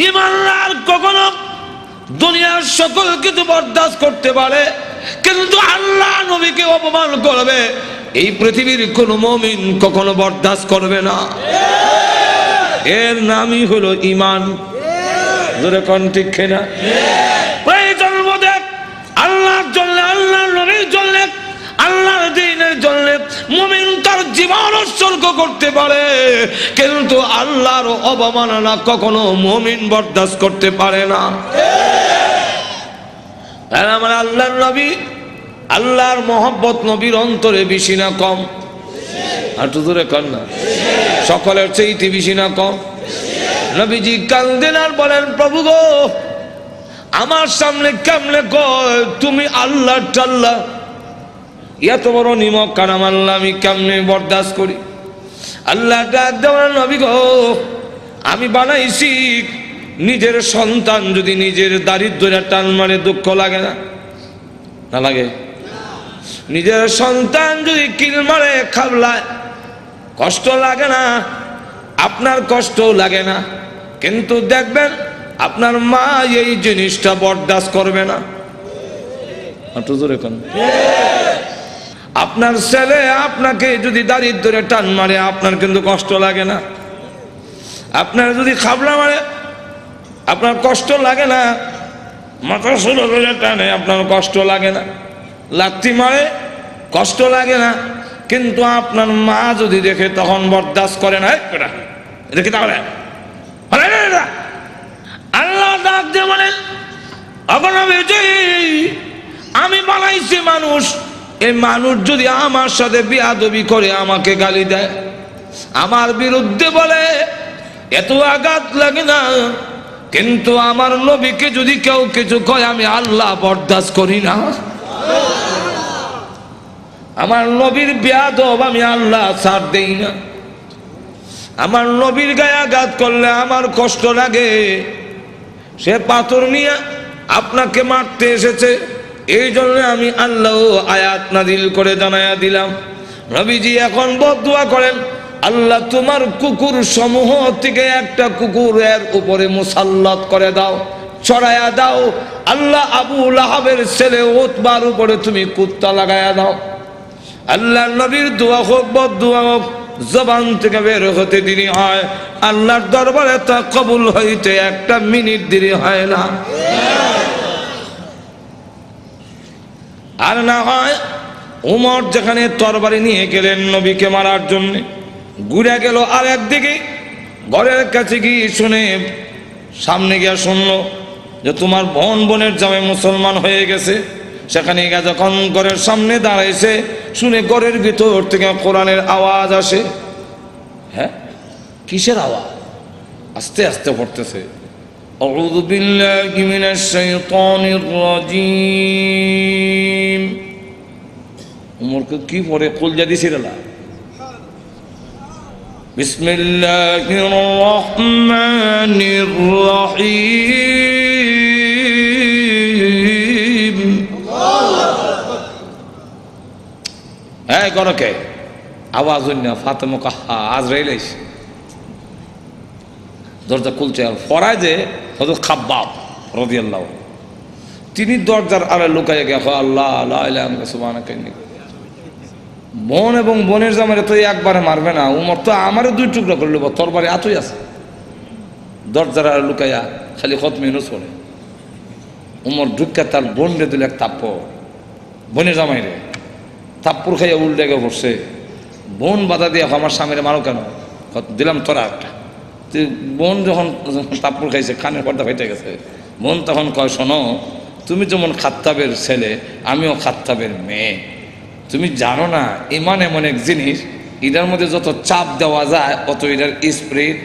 ঈমানদার কখনো দুনিয়ার সকল কিছু বরদাস্ত করতে পারে, কিন্তু আল্লাহ নবীকে অপমান করবে এই পৃথিবীর কোন মুমিন কখনো বরদাস্ত করবে না। এর নামই হলো ঈমান। জোরে কোন ঠিক কিনা? প্রয়োজন বোধে আল্লাহর জন্য, আল্লাহর নবীর জন্য, আল্লাহর দ্বীনের জন্য মুমিন তার জীবন উৎসর্গ করতে পারে, কিন্তু আল্লাহর অবমাননা কখনো মুমিন বরদাস্ত করতে পারে না। আমার আল্লাহর নবী, আল্লাহর মহব্বত নবীর অন্তরে বেশি না কম? আর তো দূরে কর না, সকলের চেয়ে বেশি না কম? নবীজি কান্দেন আর বলেন, প্রভু গো, আমার সামনে কেমনে কয় তুমি আল্লাহ টাল্লাহ, এত বড় নিমক কারাম আল্লাহ আমি কেমনে বরদাস্ত করি? আল্লাহ ডাক দেওয়ার, নবী গো, আমি বানাইছি নিজের সন্তান যদি নিজের দারিদ্র্যের টান মারে দুঃখ লাগে না? না লাগে? নিজের সন্তান যদি কিল মারে খাবলায় কষ্ট লাগে না? আপনার কষ্ট লাগে না, কিন্তু দেখবেন আপনার মা এই জিনিসটা বরদাস্ত করবে না। আপনার ছেলে আপনাকে যদি দারিদ্র্যের টান মারে আপনার কিন্তু কষ্ট লাগে না? আপনার যদি খাবলা মারে আপনার কষ্ট লাগে না? মাথা শুরু করে টানে আপনার কষ্ট লাগে না? লাথি মারে কষ্ট লাগে না, কিন্তু আপনার মা যদি দেখে তখন বরদাস্ত করে না। দেখি তাহলে আল্লাহ ডাক দিয়ে বলেন, আমি বানাইছি মানুষ, এই মানুষ যদি আমার সাথে বেয়াদবি করে, আমাকে গালি দেয়, আমার বিরুদ্ধে বলে, এত আঘাত লাগে না, কিন্তু আমার নবীকে যদি কেউ কিছু কয় আমি আল্লাহ বরদাস্ত করি না। আমার নবীর বেয়াদব আমি আল্লাহ ছাড় দেই না। আমার নবীর গায়ে আঘাত করলে আমার কষ্ট লাগে। সে পাথর নিয়ে আপনাকে মারতে এসেছে, এই জন্য আমি আল্লাহ আয়াত নাযিল করে জানায়া দিলাম। নবীজি এখন বদদুয়া করেন, আল্লাহ তোমার কুকুর সমূহ থেকে একটা কুকুরের উপরে মুসাল্লাত করে দাও, চড়ায়া দাও। আল্লাহ আবু লাহাবের ছেলে উতবার উপরে তুমি কুত্তা লাগায়া দাও। আল্লাহ নবীর দোয়া হোক বদদুয়া হোক, জবান থেকে বের হতে দেরি হয়, আল্লাহর দরবারে তা কবুল হইতে একটা মিনিট দেরি হয় না। আর না হয় উমর যেখানে তরবারি নিয়ে গেলেন নবীকে মারার জন্য, ঘুরে গেল আর একদিকে, ঘরের কাছে গিয়ে শুনে, সামনে গিয়ে শুনলো যে তোমার বোনের জামাই মুসলমান হয়ে গেছে। সেখানে গিয়ে যখন ঘরের সামনে দাঁড়াইছে, শুনে ঘরের ভিতর থেকে কোরআনের আওয়াজ আসে। হ্যাঁ, কিসের আওয়াজ? আস্তে আস্তে পড়তেছে, আউযু বিল্লাহি মিনাশ শাইতানির রাজীম। উমরকে কি পড়ে কলজা দিছিল না? বিসমিল্লাহির রহমানির রহিম। এই গরকে আওয়াজ হইনা ফাতেমা কাহা আজরাইল আইছে, দরজা খুলছে। আর ফরায় যে হযরত খাব্বাব রাদিয়াল্লাহু, তিনি দরজার আড়ে লুকাইয়া গিয়া আল্লাহ লা ইলাহা ইল্লাল্লাহ সুবহানাকা ইন্নী। বোন এবং বোনের জামাইরে তো একবারে মারবে না, উমর তো আমারও দুই টুকরা করে নেব, তরবারি আতই আছে। দরজার আড়ে লুকাইয়া খালি খতমে ইউনূস পড়ে। উমর ঢুকা তার বোন রে দিল এক থাপ্পড়, বোনের জামাইরে থাপ্পড় খাইয়া উল্টে গিয়ে পড়ছে। বোন বাধা দিয়ে আমার স্বামীরে মারো কেন? দিলাম তোরা একটা। বোন যখন থাপ্পড় খাইছে, কানের পর্দা ফেটে গেছে। বোন তখন কয়, শোনো, তুমি যেমন খাত্তাবের ছেলে, আমিও খাত্তাবের মেয়ে। তুমি জানো না ইমান এমন এক জিনিস, এটার মধ্যে যত চাপ দেওয়া যায় অত এটার স্প্রিড।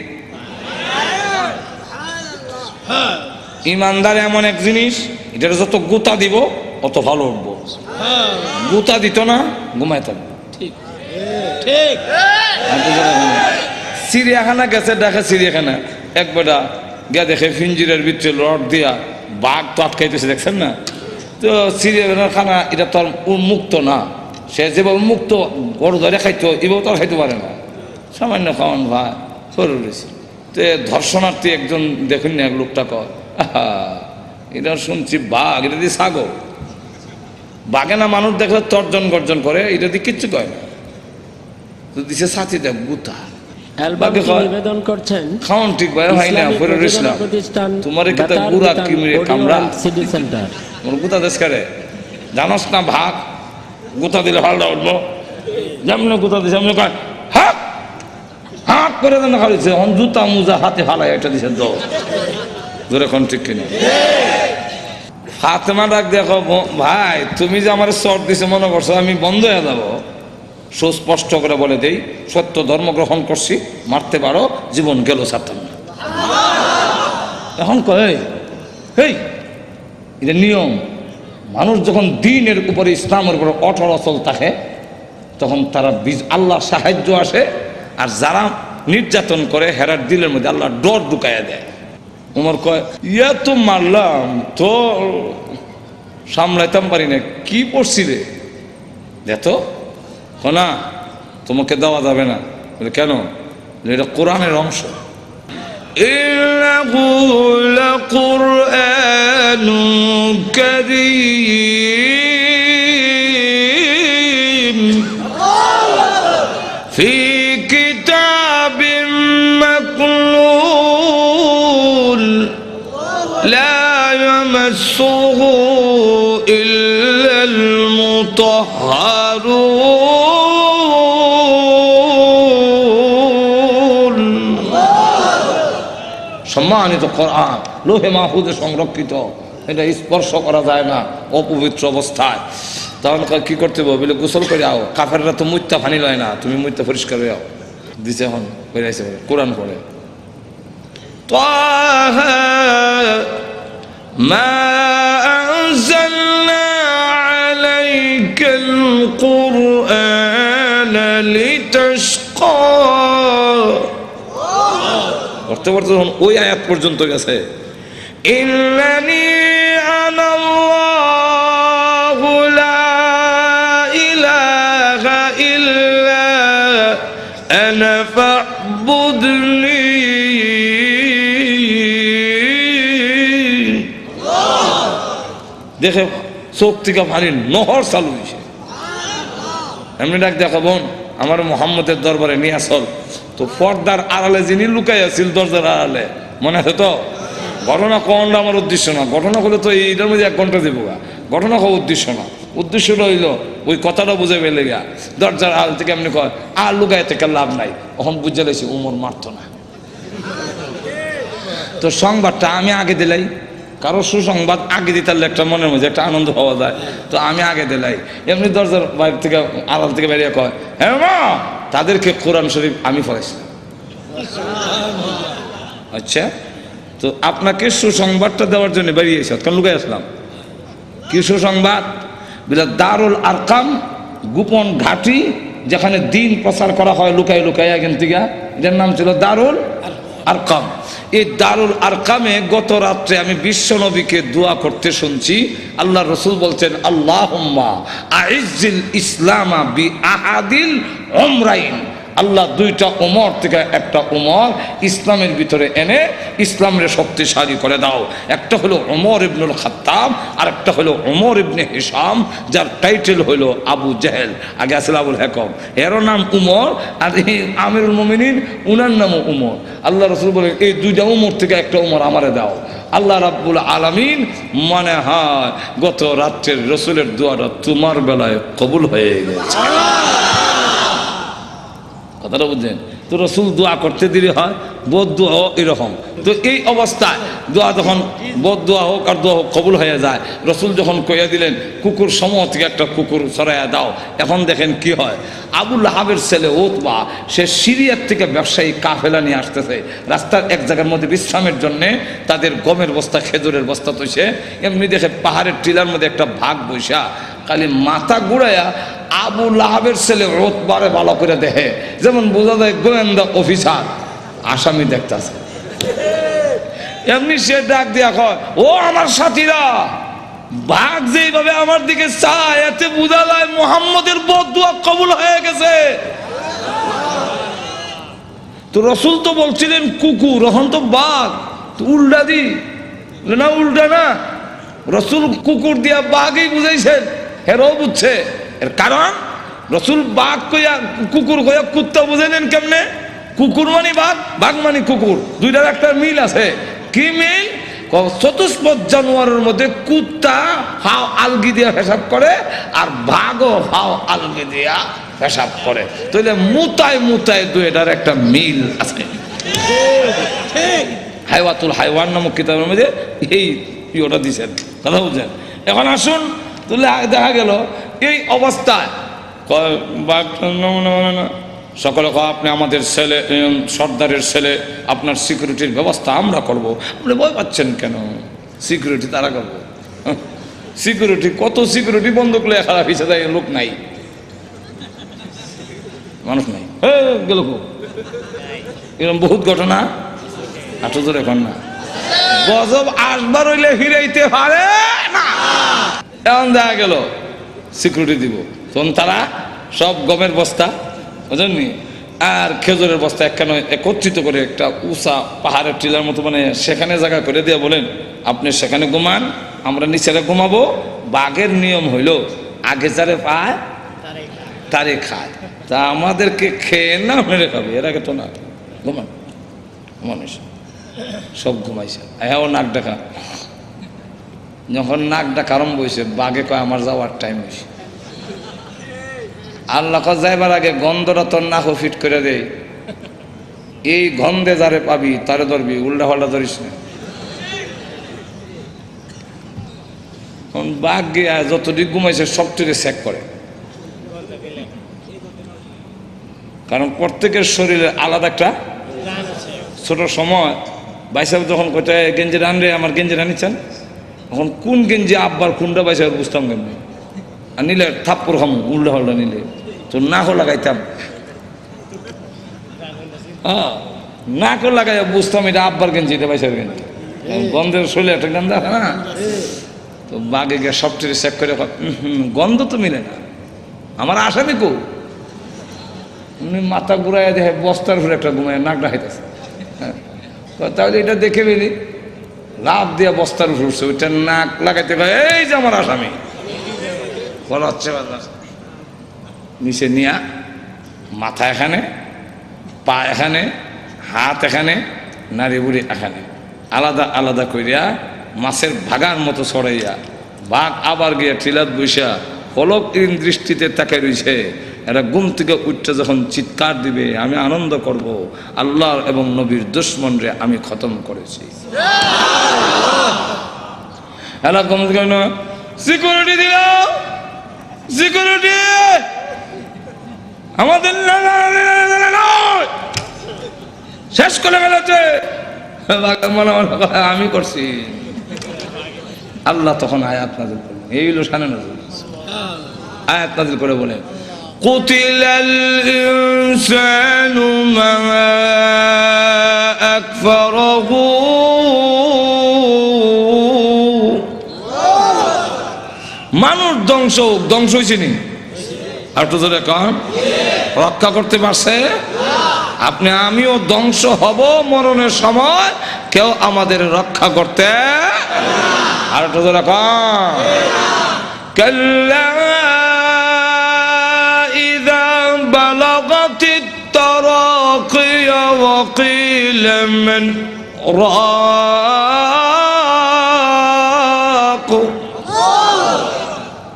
ইমানদার এমন এক জিনিস, এটার যত গুতা দিব অত ভালো উঠবো। গুতা দিত না ঘুমাইত না। ঠিক ঠিক। চিড়িয়াখানা গেছে, দেখে চিড়িয়াখানা এক বেটা গিয়া দেখে ফিঞ্জিরের ভিতরে রড দিয়া বাঘ তো আটকাইতেছে, দেখছেন না? তো চিড়িয়াখানা এটা তো আর উন্মুক্ত না, সে যেভাবে মুক্ত গরু ধরে খাইতো এভাবে তো আর খাইতে পারে না। সামান্য খাওয়ান ভাই করে রয়েছে। তো ধর্ষণার্থী একজন দেখুন না, এক লোকটা কয় এটা শুনছি বাঘ, এটা দিয়ে ছাগল। বাঘে না মানুষ দেখলে তর্জন গর্জন করে, এটা দিয়ে কিচ্ছু কয় না। তো দিছে সাথী দেখ গুতা অ্যালবামটি নিবেদন করছেন খাওয়ান ঠিক ভাই হয় না ইসলামী করে রইছিলাম প্রযোজনা প্রতিষ্ঠান তোমার কি তা বেতার গুড়া বিতান কি মেরে অডিও কামড়া অ্যান্ড সিডি সেন্টার। মোর গুতা দেশ করে জানোস না ভাগ গুতা দিলে হালটা উঠবো, যেমন গুতা দিছে এমনি কয় হাক হাক করে দেন খালিছে এখন জুতা মুজা হাতে ফালাই এটা দিছে দো জোরে কোন ঠিক কিনা। ফাতেমা ডাক দেখো ভাই তুমি যে আমার চট দিছে মনে করছো আমি বন্ধ হয়ে যাবো? সুস্পষ্ট করে বলে দেই, সত্য ধর্ম গ্রহণ করছি, মারতে পারো, জীবন গেল ছাড়তাম না। এখন কয় হেই এটা নিয়ম। মানুষ যখন দিনের উপরে ইসলামের উপরে অটল অচল থাকে তখন তারা আল্লাহ সাহায্য আসে, আর যারা নির্যাতন করে হেরার দিলের মধ্যে আল্লাহ ডর ঢুকাইয়া দেয়। উমর কয় ইয়া তো মারলাম তো সামলাইতাম পারি না, কি পড়ছি রে দেখো না, তোমাকে দেওয়া যাবে না। বলে কেন? এটা কোরআনের অংশ। ইন্নাহু লাকুরআনুন কারীম ফি কিতাবিম মাকনুন লা ইয়ামাসসুহু ইল্লাল মুতাহহারুন। সম্মানিত কোরআন লোহে মাহফুজে সংরক্ষিত, এটা স্পর্শ করা যায় না অপবিত্র অবস্থায়। তখন কি করতে হবে? বলে গোসল করে আও, কাফেররা তো মুত্তা ফানি লয় না, তুমি মুত্তা পরিষ্কার হয়ে আও দিছে। এখন হয়ে আছে কোরআন পড়ে তাহা মা আনজালনা আলাইকাল কুরআনা লিতাশকা। পড়তে পড়তে যখন ওই আয়াত পর্যন্ত গেছে ইন্নানি আনাল্লাহু লা ইলাহা ইল্লা আনা ফা'বুদনি, দেখে চোখ থেকে পানি নহর চালু হয়েছে। এমনি ডাক দেখা বোন আমার মোহাম্মদের দরবারে নিয়ে আসল। তো পর্দার আড়ালে যিনি লুকাই আছিল দরজার আড়ালে, মনে আছে তো? ঘটনা কোনটা আমার উদ্দেশ্য না, ঘটনা করলে তো এইটার মধ্যে 1 ঘন্টা দেবো। ঘটনা হওয়া উদ্দেশ্য না, উদ্দেশ্যটা হইল ওই কথাটা বুঝে পেলে গা দরজার আড়াল থেকে এমনি কয় আর লুকাই থেকে লাভ নাই। এখন বুঝে লেছি উমর মারতো না। তো সংবাদটা আমি আগে দিলাই, কারো সুসংবাদ আগে দিতে একটা মনের মধ্যে একটা আনন্দ পাওয়া যায়। তো আমি আগে দিলাই, এমনি দরজার বাইরে থেকে আড়াল থেকে বেরিয়ে কয় হ্যাঁ মা, তাদেরকে কোরআন শরীফ আমি পড়াইছিলাম। আচ্ছা, তো আপনাকে সুসংবাদটা দেওয়ার জন্য বেরিয়েছে, কারণ লুকাই আসলাম। কি সুসংবাদ? বলে দারুল আরকাম গোপন ঘাঁটি, যেখানে দিন প্রচার করা হয় লুকাই লুকাই এখান থেকে, এটার নাম ছিল দারুল আরকাম। এই দারুল আরকামে গত রাত্রে আমি বিশ্ব নবীকে দোয়া করতে শুনছি। আল্লাহ রসুল বলছেন আল্লাহুম্মা আইজ্জিল ইসলামা বি আহাদিল উমরাইন। আল্লাহ 2টা উমর থেকে একটা উমর ইসলামের ভিতরে এনে ইসলামের শক্তিশালী করে দাও। একটা হলো উমর ইবনুল খাত্তাব, আর একটা হলো উমর ইবনে হিশাম, যার টাইটেল হলো আবু জেহেল। আগে আসলে আবুল হেকম, এরও নাম উমর, আর এই আমিরুল মুমিনিন উনার নামও উমর। আল্লাহ রসুল বলে এই 2টা উমর থেকে একটা উমর আমারে দাও। আল্লাহ রাব্বুল আলামিন মনে হয় গত রাত্রের রসুলের দোয়াটা তোমার বেলায় কবুল হয়ে গেছে। কথাটা বুঝলেন তো? রসুল দোয়া করতে দেরি হয়, বোধ দোয়া এরকম। তো এই অবস্থায় দোয়া যখন বোধ দোয়া হোক আর দোয়া হোক কবুল হয়ে যায়, রসুল যখন কইয়া দিলেন কুকুর সমূহ থেকে একটা কুকুর সরাইয়া দাও, এখন দেখেন কি হয়। আবু লাহাবের ছেলে উতবা, সে সিরিয়ার থেকে ব্যবসায়ী কাফেলা নিয়ে আসতেছে। রাস্তার এক জায়গার মধ্যে বিশ্রামের জন্যে তাদের গমের বস্তা, খেজুরের বস্তা তৈছে। এমনি দেখে পাহাড়ের টিলার মধ্যে একটা ভাগ বৈশা, খালি মাথা ঘুরাইয়া আবু লাহাবের ছেলে উতবারে ভালো করে দেখে, যেমন বোঝা যায় গোয়েন্দা অফিসার আসামি দেখতেছে। এমনি সে ডাক দিয়া কয় ও আমার সাথীরা, ভাগ যেইভাবে আমার দিকে চায় এতে বোঝা যায় মুহাম্মদের বদদুয়া কবুল হয়ে গেছে। তো রসুল তো বলছিলেন কুকুর, এখন তো বাঘ, তো উল্টা দি না, উল্টা না, রসুল কুকুর দিয়া বাঘই বুঝাইছেন, হেরাও বুঝছে। এর কারণ রসুল বাঘ কইয়া কুকুর কইয়া কুত্তা বুঝাইলেন কেমনে? কুকুর মানে বাঘ, বাঘ মানে কুকুর, দুইটার একটা মিল আছে। কি মিল? চতুষ্পদ জানোয়ারের মধ্যে কুত্তা হাও আলগি দিয়া হিসাব করে, আর বাঘও হাও আলগি দিয়া হিসাব করে। তাহলে মুতায় মুতায় দুইটার একটা মিল আছে। হাইওয়াতুল হাইওয়ান নামক কিতাবের মধ্যে এই ইয়েটা দিচ্ছেন, কথা বুঝছেন? এখন আসুন, তাহলে দেখা গেল এই অবস্থায় সকলে আপনি আমাদের ছেলে, সর্দারের ছেলে, আপনার সিকিউরিটির ব্যবস্থা আমরা করব। আপনি ভয় পাচ্ছেন কেন? সিকিউরিটি তারা করবো। সিকিউরিটি কত সিকিউরিটি বন্ধ করলে খারাপ হিসেবে দেয়, লোক নাই, মানুষ নাই, গেল এরকম বহুত ঘটনা। আটো জোর এখন না, গজব আসবার হইলে ফিরাইতে পারে না। এখন দেখা গেল সিকিউরিটি দিব, তখন তারা সব গমের বস্তা, বুঝলেননি, আর খেজুরের বস্তা একখানে একত্রিত করে একটা উঁচা পাহাড়ের টিলার মতো, মানে সেখানে জায়গা করে দিয়ে বলেন আপনি সেখানে ঘুমান, আমরা নিচেরে ঘুমাবো। বাঘের নিয়ম হইল আগে যারে পায় তারে খায়, তা আমাদেরকে খেয়ে না মেরে খাবে, এর আগে তো না, ঘুমান। মানুষ সব ঘুমাইছে, হ্যাঁ ও নাক ডাকা। যখন নাক ডাকা আরম্ভ হয়েছে, বাঘে কয় আমার যাওয়ার টাইম হয়েছে। আল্লাহ যাইবার আগে গন্ধটা তোর নাকও ফিট করে দেয়, এই গন্ধে যারে পাবি তারে ধরবি, উল্টা পাল্টা ধরিস না। বাঘ গিয়া যতটুকু ঘুমাইছে সবটুকু চেক করে, কারণ প্রত্যেকের শরীরে আলাদা একটা ছোট সময় বাইসাব যখন কোথায় গেঞ্জি রান রে, আমার গেঞ্জি রানিচ্ছেন, এখন কোন গেঞ্জি আব্বার কোনটা বাইসাব বুঝতাম কেমনি, আর নিলে থাপ্পড় খামু, উল্টা পাল্টা নিলে তো নাকও লাগাইতাম, হ্যাঁ নাকও লাগাই বুঝতাম এটা আব্বার গেঞ্জি, এটা বাইসাব গেঞ্জি, গন্ধের শরীরে একটা গন্ধ আছে না। তো বাঘে গিয়ে সবচেয়ে চেক করে, গন্ধ তো মিলে না, আমার আসামি কো, মাথা ঘুরাইয়া দেখে বস্তার ঘুরে একটা ঘুমায় নাক ডাকাইতেছে। তাহলে এটা দেখে ফেলি, লাভ দিয়া বস্তার উপর উঠছে, ওইটা নাক লাগাইতে পারে, এই যে আমার আসামি বলা হচ্ছে। নিচে নিয়া মাথা এখানে, পা এখানে, হাত এখানে, নাড়ি বুড়ি এখানে, আলাদা আলাদা করিয়া মাছের ভাগার মতো ছড়াইয়া বাঘ আবার গিয়া টিলাত বৈশা পলক দৃষ্টিতে তাকে রয়েছে। এরা ঘুম থেকে উঠতে যখন চিৎকার দিবে, আমি আনন্দ করব, আল্লাহর এবং নবীর দুশমনরে আমি খতম করেছি। এরা ঘুম থেকে সিকিউরিটি দিল, সিকিউরিটি আমাদের শেষ করে ফেলেছে, আমি করছি। আল্লাহ তখন আয়াত নাযিল করলেন, এই হলো শানে নজরুল, আয়াত নাযিল করে বলেন কুতিলাল ইনসানু মা আকফারাহু, মানুষ ধ্বংস ধ্বংস হয়েছে নি, আর তো জোরে কম রক্ষা করতে পারছে? আপনি আমিও ধ্বংস হব মরণের সময়, কেউ আমাদের রক্ষা করতে, আর তো জোরে কম কাল্লা ইযা বালাগাতিত তারাকিয়া ওয়া কিলা মান রাক,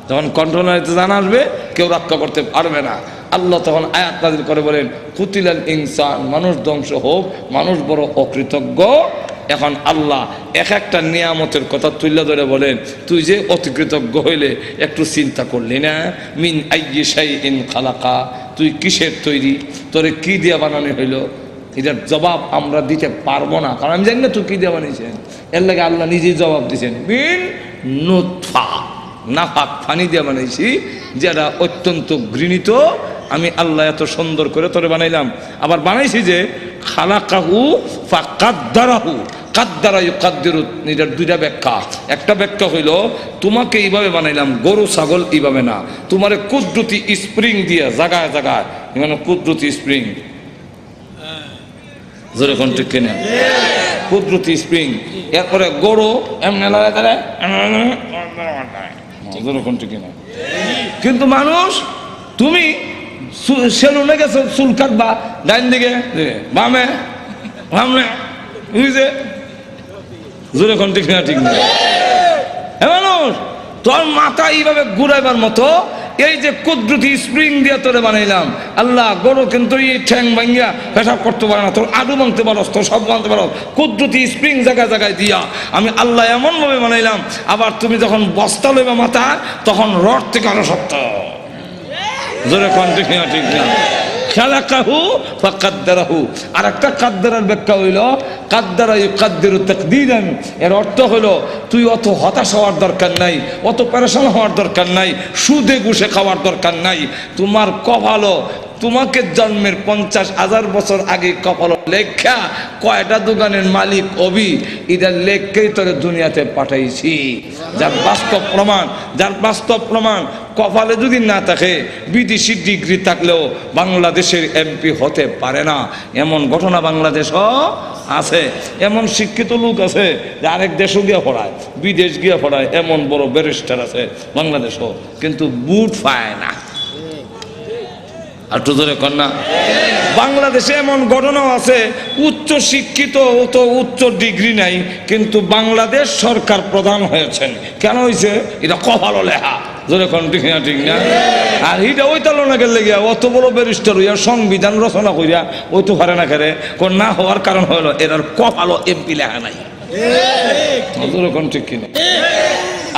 যখন কন্ট্রোলারে জানা আসবে কেউ রক্ষা করতে পারবে না। আল্লাহ তখন আয়াত নাযিল করে বলেন কুতিলাল ইনসান, মানুষ ধ্বংস হোক, মানুষ বড় অকৃতজ্ঞ। এখন আল্লাহ এক একটা নিয়ামতের কথা তুলে ধরে বলেন, তুই যে অতিকৃতজ্ঞ হইলে একটু চিন্তা করলি না? মিন আইয়ি শাইইন খালাকা, তুই কিসের তৈরি, তোরে কি দিয়ে বানানো হইলো? এটার জবাব আমরা দিতে পারবো না, কারণ আমি জানি না তুই কি দিয়ে বানিয়েছেন। এর লাগে আল্লাহ নিজেই জবাব দিয়েছেন, মিন নুতফা, নাফাক পানি দিয়ে বানাইছি, যেটা অত্যন্ত ঘৃণিত। আমি আল্লাহ এত সুন্দর করে তোরে বানাইলাম, আবার বানাইছি যে খালাকাহু ফা কাদ্দারাহু, কাদ্দারা ইউকাদ্দিরু, এটার দুইটা ব্যাখ্যা। একটা ব্যাখ্যা হইল তোমাকে এইভাবে বানাইলাম, গরু ছাগল এইভাবে না, তোমারে কুদরতি স্প্রিং দিয়ে জায়গায় জায়গায়, মানে কুদরতি স্প্রিং জোরে কোন ঠিক কিনা? কুদরতি স্প্রিং। এরপরে গরু এমনি লড়াই করে, জোরে কোন ঠিক কিনা? কিন্তু মানুষ, তুমি সেলুনে গেছো চুল কাটবা, ডাইন দিকে বামে বামে বুঝছে, জোরে কোন ঠিক না? ঠিক না? মানুষ তোর মাথা এইভাবে ঘুরাইবার মতো এই যে কুদরতি স্প্রিং দিয়ে তোরে বানাইলাম আল্লাহ। গরু কিন্তু এই ঠ্যাং ভাঙ্গিয়া পেশাব করতে পারে না, তোর আডু ভাঙতে পারো, তোর সব ভাঙতে পারো, কুদরতি স্প্রিং জায়গায় জায়গায় দিয়া আমি আল্লাহ এমনভাবে বানাইলাম। আবার তুমি যখন বস্তা লইবা মাথা, তখন রড থেকে আরো শক্ত। জোরে কোন ঠিক না? ঠিক না? খালাকাহু ফাকাদ্দারাহু। আর একটা কাদ্দারার ব্যাখ্যা হইল কাদ্দারা ইউকাদ্দিরু তাকদীরান। এর অর্থ হলো তুই অত হতাশ হওয়ার দরকার নাই, অত পেরেশান হওয়ার দরকার নাই, সুদে ঘুষে খাওয়ার দরকার নাই। তোমার কপালও তোমাকে জন্মের 50,000 বছর আগে কপাল লেখা কয়টা দোকানের মালিক অবি এটার লেখকেই তোকে দুনিয়াতে পাঠাইছি। যার বাস্তব প্রমাণ, যার বাস্তব প্রমাণ কপালে যদি না থাকে, বিদেশি ডিগ্রি থাকলেও বাংলাদেশের এমপি হতে পারে না, এমন ঘটনা বাংলাদেশও আছে। এমন শিক্ষিত লোক আছে যে আরেক দেশও গিয়ে পড়ায়, বিদেশ গিয়ে পড়ায়, এমন বড় ব্যারিস্টার আছে বাংলাদেশও, কিন্তু বুট পায় না। আর জোরে কন্যা, বাংলাদেশে এমন ঘটনাও আছে উচ্চ শিক্ষিত, অত উচ্চ ডিগ্রি নাই, কিন্তু বাংলাদেশ সরকার প্রধান হয়েছেন। কেন হয়েছে? এটা কপালও লেখা। জোরে কোন ঠিক না? ঠিক না? আর এটা ওই তালনাকে লেগে অত বড় ব্যারিস্টার হইয়া সংবিধান রচনা করিয়া ওই তো পারে না খেরে কোন না হওয়ার কারণ হলো এর কপালও এমপি লেখা নাই। জোরে কোন ঠিক কিনা?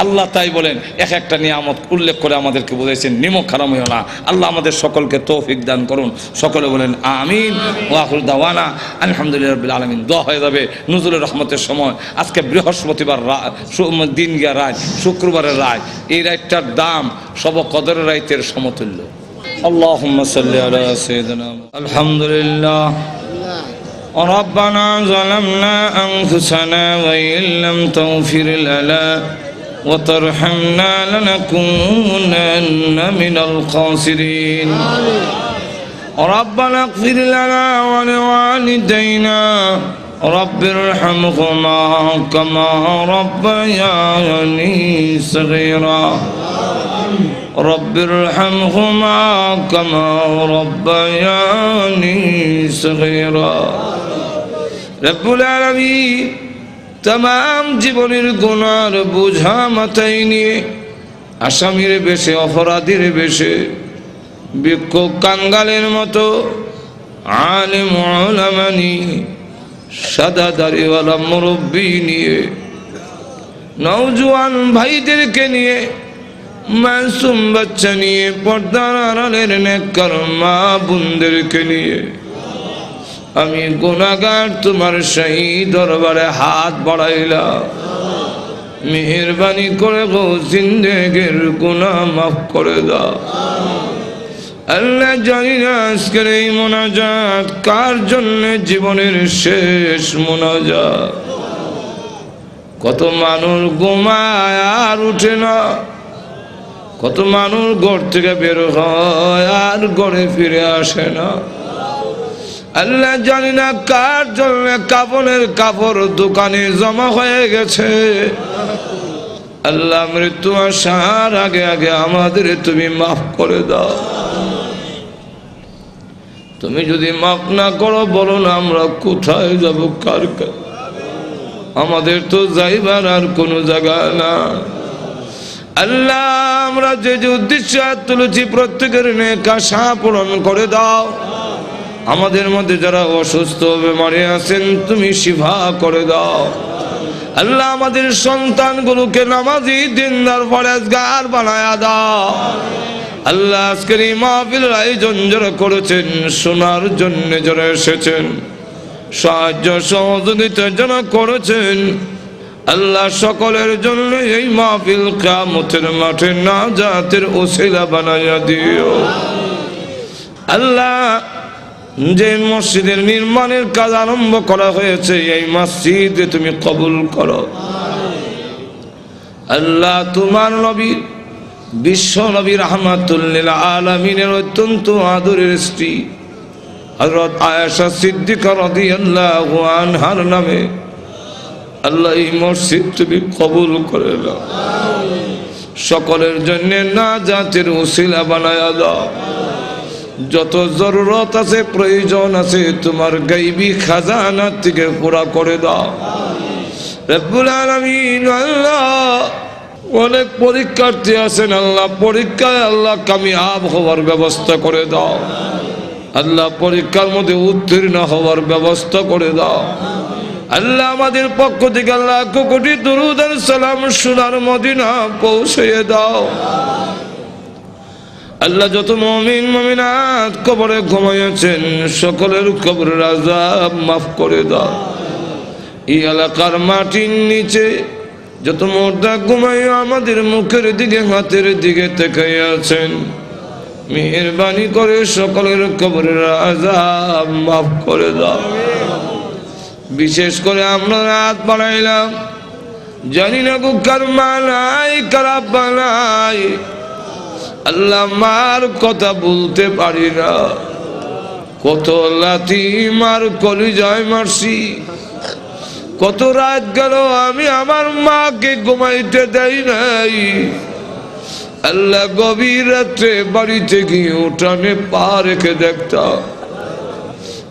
আল্লাহ তাই বলেন, এক একটা নিয়ামত উল্লেখ করে আমাদেরকে বুঝাইছেন, নিমক হারাম হইও না। আল্লাহ আমাদের সকলকে তৌফিক দান করুন। সকলে বলেন আমিন। ওয়া আখিরু দাওয়ানা আলহামদুলিল্লাহি রাব্বিল আলামিন। দোয়া হয়ে যাবে নুজুলের রহমতের সময়। আজকে বৃহস্পতিবার দিন গিয়া রাত, শুক্রবারের রাত, এই রাতটার দাম সব কদরের রাতের সমতুল্য। আল্লাহুম্মা সাল্লি আলা সাইয়্যিদিনা আলহামদুলিল্লাহ। ربنا ظلمنا أنفسنا وإن لم تغفر لنا وترحمنا لنكونن من الخاسرين. ربنا اغفر لنا ولوالدينا رب ارحمهما كما ربياني صغيرا. رب ارحمهما كما ربياني صغيرا. رب العالمين तमाम জীবনের গুনার বোঝা মাথায় নিয়ে আসামির বেশে, অপরাধীর বেশে, বিক্ষোভ কাঙ্গালের মতো আলেম উলামা নিয়ে, সাদা দাড়িওয়ালা মুরব্বী নিয়ে, নওজোয়ান ভাইদেরকে নিয়ে, মাসুম বাচ্চা নিয়ে, পর্দার আড়ালের নেককার মা বোনদেরকে নিয়ে আমি গুনাহগার তোমার সেই দরবারে হাত বাড়াইলাম। মেহেরবানি করে গো জিন্দেগির গুনাহ মাফ করে দাও। আল্লাহ জানি না আজকের এই মোনাজাত কার জন্য জীবনের শেষ মোনাজাত। কত মানুষ ঘুমায় আর উঠে না, কত মানুষ ঘর থেকে বের হয় আর ঘরে ফিরে আসে না। আল্লাহ জানি না কার জন্য কাপড়ের কাপড় দোকানে জমা হয়ে গেছে। আল্লাহ মৃত্যু আসার আগে আগে আমাদের তুমি মাফ করে দাও। তুমি যদি মাফ না করো বলো না আমরা কোথায় যাব, কার কাছে? আমাদের তো যাইবার আর কোনো জায়গা না। আল্লাহ আমরা যে যে উদ্দেশ্যে তুলেছি প্রত্যেকের নেক আশা পূরণ করে দাও। আমাদের মধ্যে যারা অসুস্থ বেমারে আছেন তুমি শিফা করে দাও। আল্লাহ আমাদের সন্তানগুলোকে নামাজি দিনদার পরেজগার বানায়া দাও। আল্লাহ আজকের এই মাহফিলের আয়োজন যারা করেছেন, শোনার জন্য যারা এসেছেন, সাহায্য সহযোগিতা যারা করেছেন, আল্লাহ সকলের জন্য এই মাহফিল কিয়ামতের মাঠে নাজাতের ওসিলা বানায়া দিও। আল্লাহ যে মসজিদের নির্মাণের কাজ আরম্ভ করা হয়েছে এই মসজিদে তুমি কবুল করো। আল্লাহ তোমার নবী বিশ্ব নবী রাহমাতুল লিল আলামিনের অত্যন্ত আদরের স্ত্রী হযরত আয়েশা সিদ্দিকা রাদিয়াল্লাহু আনহার নামে আল্লাহ এই মসজিদ তুমি কবুল করে নাও, সকলের জন্য নাজাতের উসিলা বানায়া দাও। যত জরুরত আছে, প্রয়োজন আছে, তোমার গায়বী খাজানা থেকে পুরা করে দাও রব্বুল আলামিন। আল্লাহ অনেক পরীক্ষার্থী আছেন, আল্লাহ পরীক্ষায় আল্লাহ কামিয়াব হওয়ার ব্যবস্থা করে দাও। আল্লাহ পরীক্ষার মধ্যে উত্তীর্ণ হওয়ার ব্যবস্থা করে দাও। আল্লাহ আমাদের পক্ষ থেকে আল্লাহ কোটি দরুদ আর সালাম সোনার মদিনা পৌঁছিয়ে দাও। আল্লাহ যত মুমিন মুমিনাত কবরে ঘুমাইয়াছেন, সকলের কবরের আযাব মাফ করে দাও। এই এলাকার মাটির নিচে যত মুর্দা ঘুমাইয়া আমাদের মুখের দিকে হাতের দিকে তাকিয়ে আছেন, মেহেরবানি করে সকলের কবরের আযাব মাফ করে দাও। বিশেষ করে আমরা রাত বাড়াইলাম, জানি না গো কার মা নাই কার আব্বা নাই, আল্লাহ মার কথা বলতে পারি না, কত লাথি মার কলিজায় মারছি, কত রাত গেল আমি আমার মাকে ঘুমাইতে দেই নাই। আল্লাহ গভীর রাত্রে বাড়িতে গিয়ে উঠানে পা রেখে দেখতাম,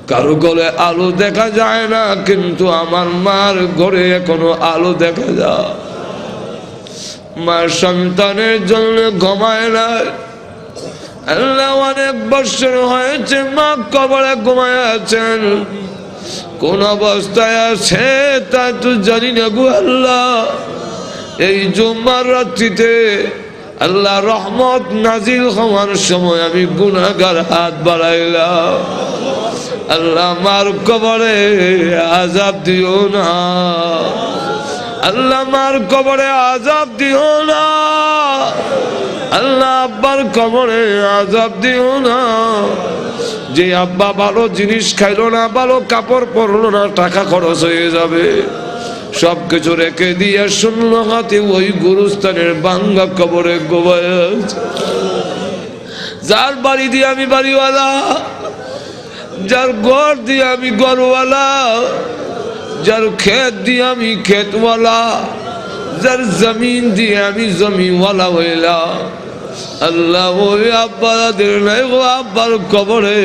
কারো গলে আলো দেখা যায় না, কিন্তু আমার মার ঘরে এখনো আলো দেখা যায়। মার সন্তানের জন্য ঘুমায় না। আল্লাহ অনেক বছর হয়েছে মা কবরে ঘুমায় আছেন, কোন অবস্থায় আছে তা তো জানি না গো আল্লাহ। এই জুম্মার রাত্রিতে আল্লাহ রহমত নাজিল হওয়ার সময় আমি গুনাহগার হাত বাড়াইলাম, আল্লাহ মার কবরে আযাব দিও না, আল্লাহ মার কবরে আযাব দিও না, আল্লাহ আব্বার কবরে আযাব দিও না। যে আব্বা ভালো জিনিস খাইলো না, ভালো কাপড় পরলো না, টাকা খরচ হয়ে যাবে, সবকিছু রেখে দিয়ে শূন্য হাতে ওই গুরুস্থানের ভাঙ্গা কবরে গোবায় আছে। যার বাড়ি দিয়ে আমি বাড়িওয়ালা, যার ঘর দিয়ে আমি ঘরওয়ালা, যার ক্ষেত দিয়ে আমি ক্ষেতওয়ালা, যার জমিন দিয়ে আমি জমিওয়ালা হইলাম, আল্লাহ ওই আব্বাদের নাই ও আব্বার কবরে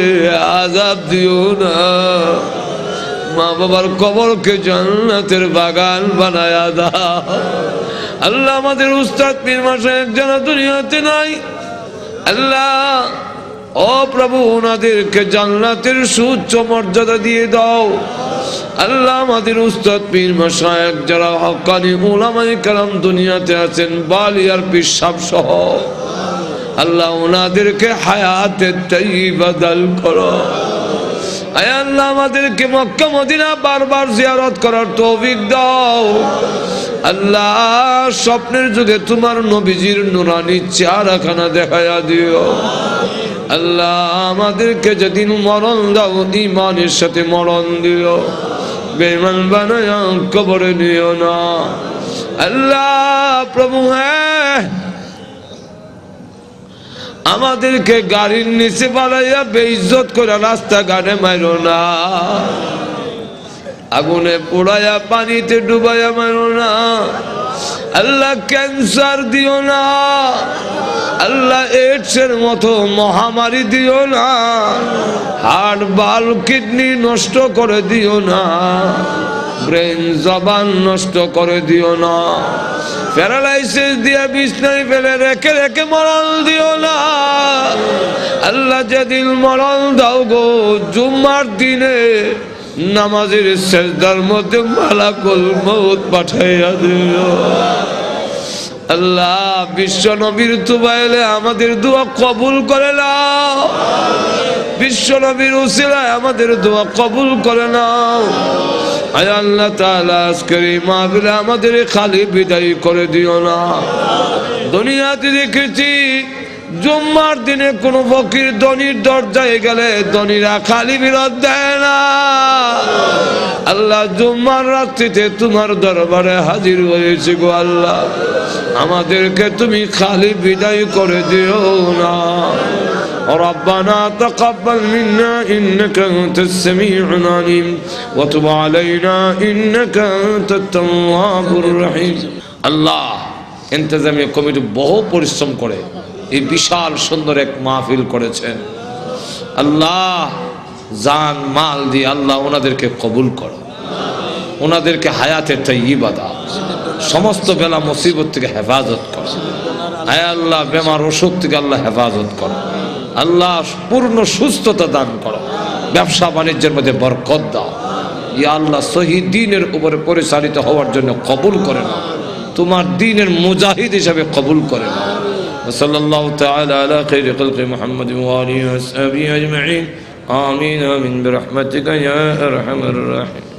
আযাব দিও না। মা বাবার কবরকে জান্নাতের বাগান বানায়া দাও। আল্লাহ আমাদের উস্তাদ পীর মাশায়েখ যারা দুনিয়াতে নাই, আল্লাহ ও প্রভু ওনাদেরকে জান্নাতের সুউচ্চ মর্যাদা দিয়ে দাও। আল্লাহ আমাদের উস্তাদ পীর মাশায়েখ যারা হক্কানি উলামায়ে কেরাম দুনিয়াতে আছেন, বালিয়ার পীর সাহেব সহ, আল্লাহ ওনাদেরকে হায়াতে তাইয়্যিবা দান করো। আয় আল্লাহ আমাদেরকে মক্কা মদিনা বারবার জিয়ারত করার তৌফিক দাও। আল্লাহ স্বপ্নের যুগে তোমার নবীজির নুরানি চেহারাখানা দেখায়া দিও। আল্লাহ আমাদেরকে যেদিন মরণ দাও ঈমানের সাথে মরণ দিও, বেঈমান বানায়া কবরে নিও না। আল্লাহ প্রভু হ্যাঁ, আমাদেরকে গাড়ির নিচে বানাইয়া বেইজ্জত করে রাস্তাঘাটে মাইরো না, আগুনে পোড়াইয়া পানিতে ডুবাইয়া মাইরো না। আল্লাহ ক্যান্সার দিও না, আল্লাহ এইডসের মতো মহামারী দিও না, হার্ট বাল কিডনি নষ্ট করে দিও না, ব্রেন জবান নষ্ট করে দিও না, প্যারালাইসিস দিয়ে বিছনায় ফেলে রেখে রেখে মরণ দিও না। আল্লাহ যেদিন মরণ দাও গো জুম্মার দিনে নামাজের সেজদার মধ্যে মালাকুল মউত পাঠাইয়া দিও। আল্লাহ বিশ্ব নবীর তুবাইলে আমাদের দোয়া কবুল করে নাও, বিশ্ব নবীর উসিলায় আমাদের দোয়া কবুল করে নাও। আয় আল্লাহ তাআলা আজকের এই মাহফিলে আমাদের খালি বিদায় করে দিও না। দুনিয়াতে দেখেছি জুম্মার দিনে কোনো ফকির ধনীর দরজায় গেলে ধনীরা খালি বিরত দেয় না। আল্লাহ জুম্মার রাত্রিতে তোমার দরবারে হাজির হয়েছে গো আল্লাহ, আমাদেরকে তুমি খালি বিদায় করে দিও না। ربنا تقبل منا إنك أنت السميع العليم وتب علينا إنك أنت التواب الرحيم আল্লাহ ইন্তেজামিয়া কমিটি বহু পরিশ্রম করে এই বিশাল সুন্দর এক মাহফিল করেছেন আল্লাহ জান মাল দিয়ে আল্লাহ ওনাদেরকে কবুল করো ওনাদেরকে হায়াতের তাইয়্যিবা দাও সমস্ত বেলা মুসিবত থেকে হেফাজত করো আয় আল্লাহ বেমার অসুখ থেকে আল্লাহ হেফাজত করো আল্লাহ পূর্ণ সুস্থতা দান করো ব্যবসা বাণিজ্যের মধ্যে বরকত দাও ইয়া আল্লাহ সহি দ্বীনের উপরে পরিচালিত হওয়ার জন্য কবুল করে নাও তোমার দ্বীনের মুজাহিদ হিসেবে কবুল করে নাও সাল্লাল্লাহু তাআলা আলা খাইরি খালকি মুহাম্মদ ওয়া আলিহি ওয়া সাহবিহি আজমাইন আমিন আমিন বিরহমাতিকা ইয়া আরহামার রাহিম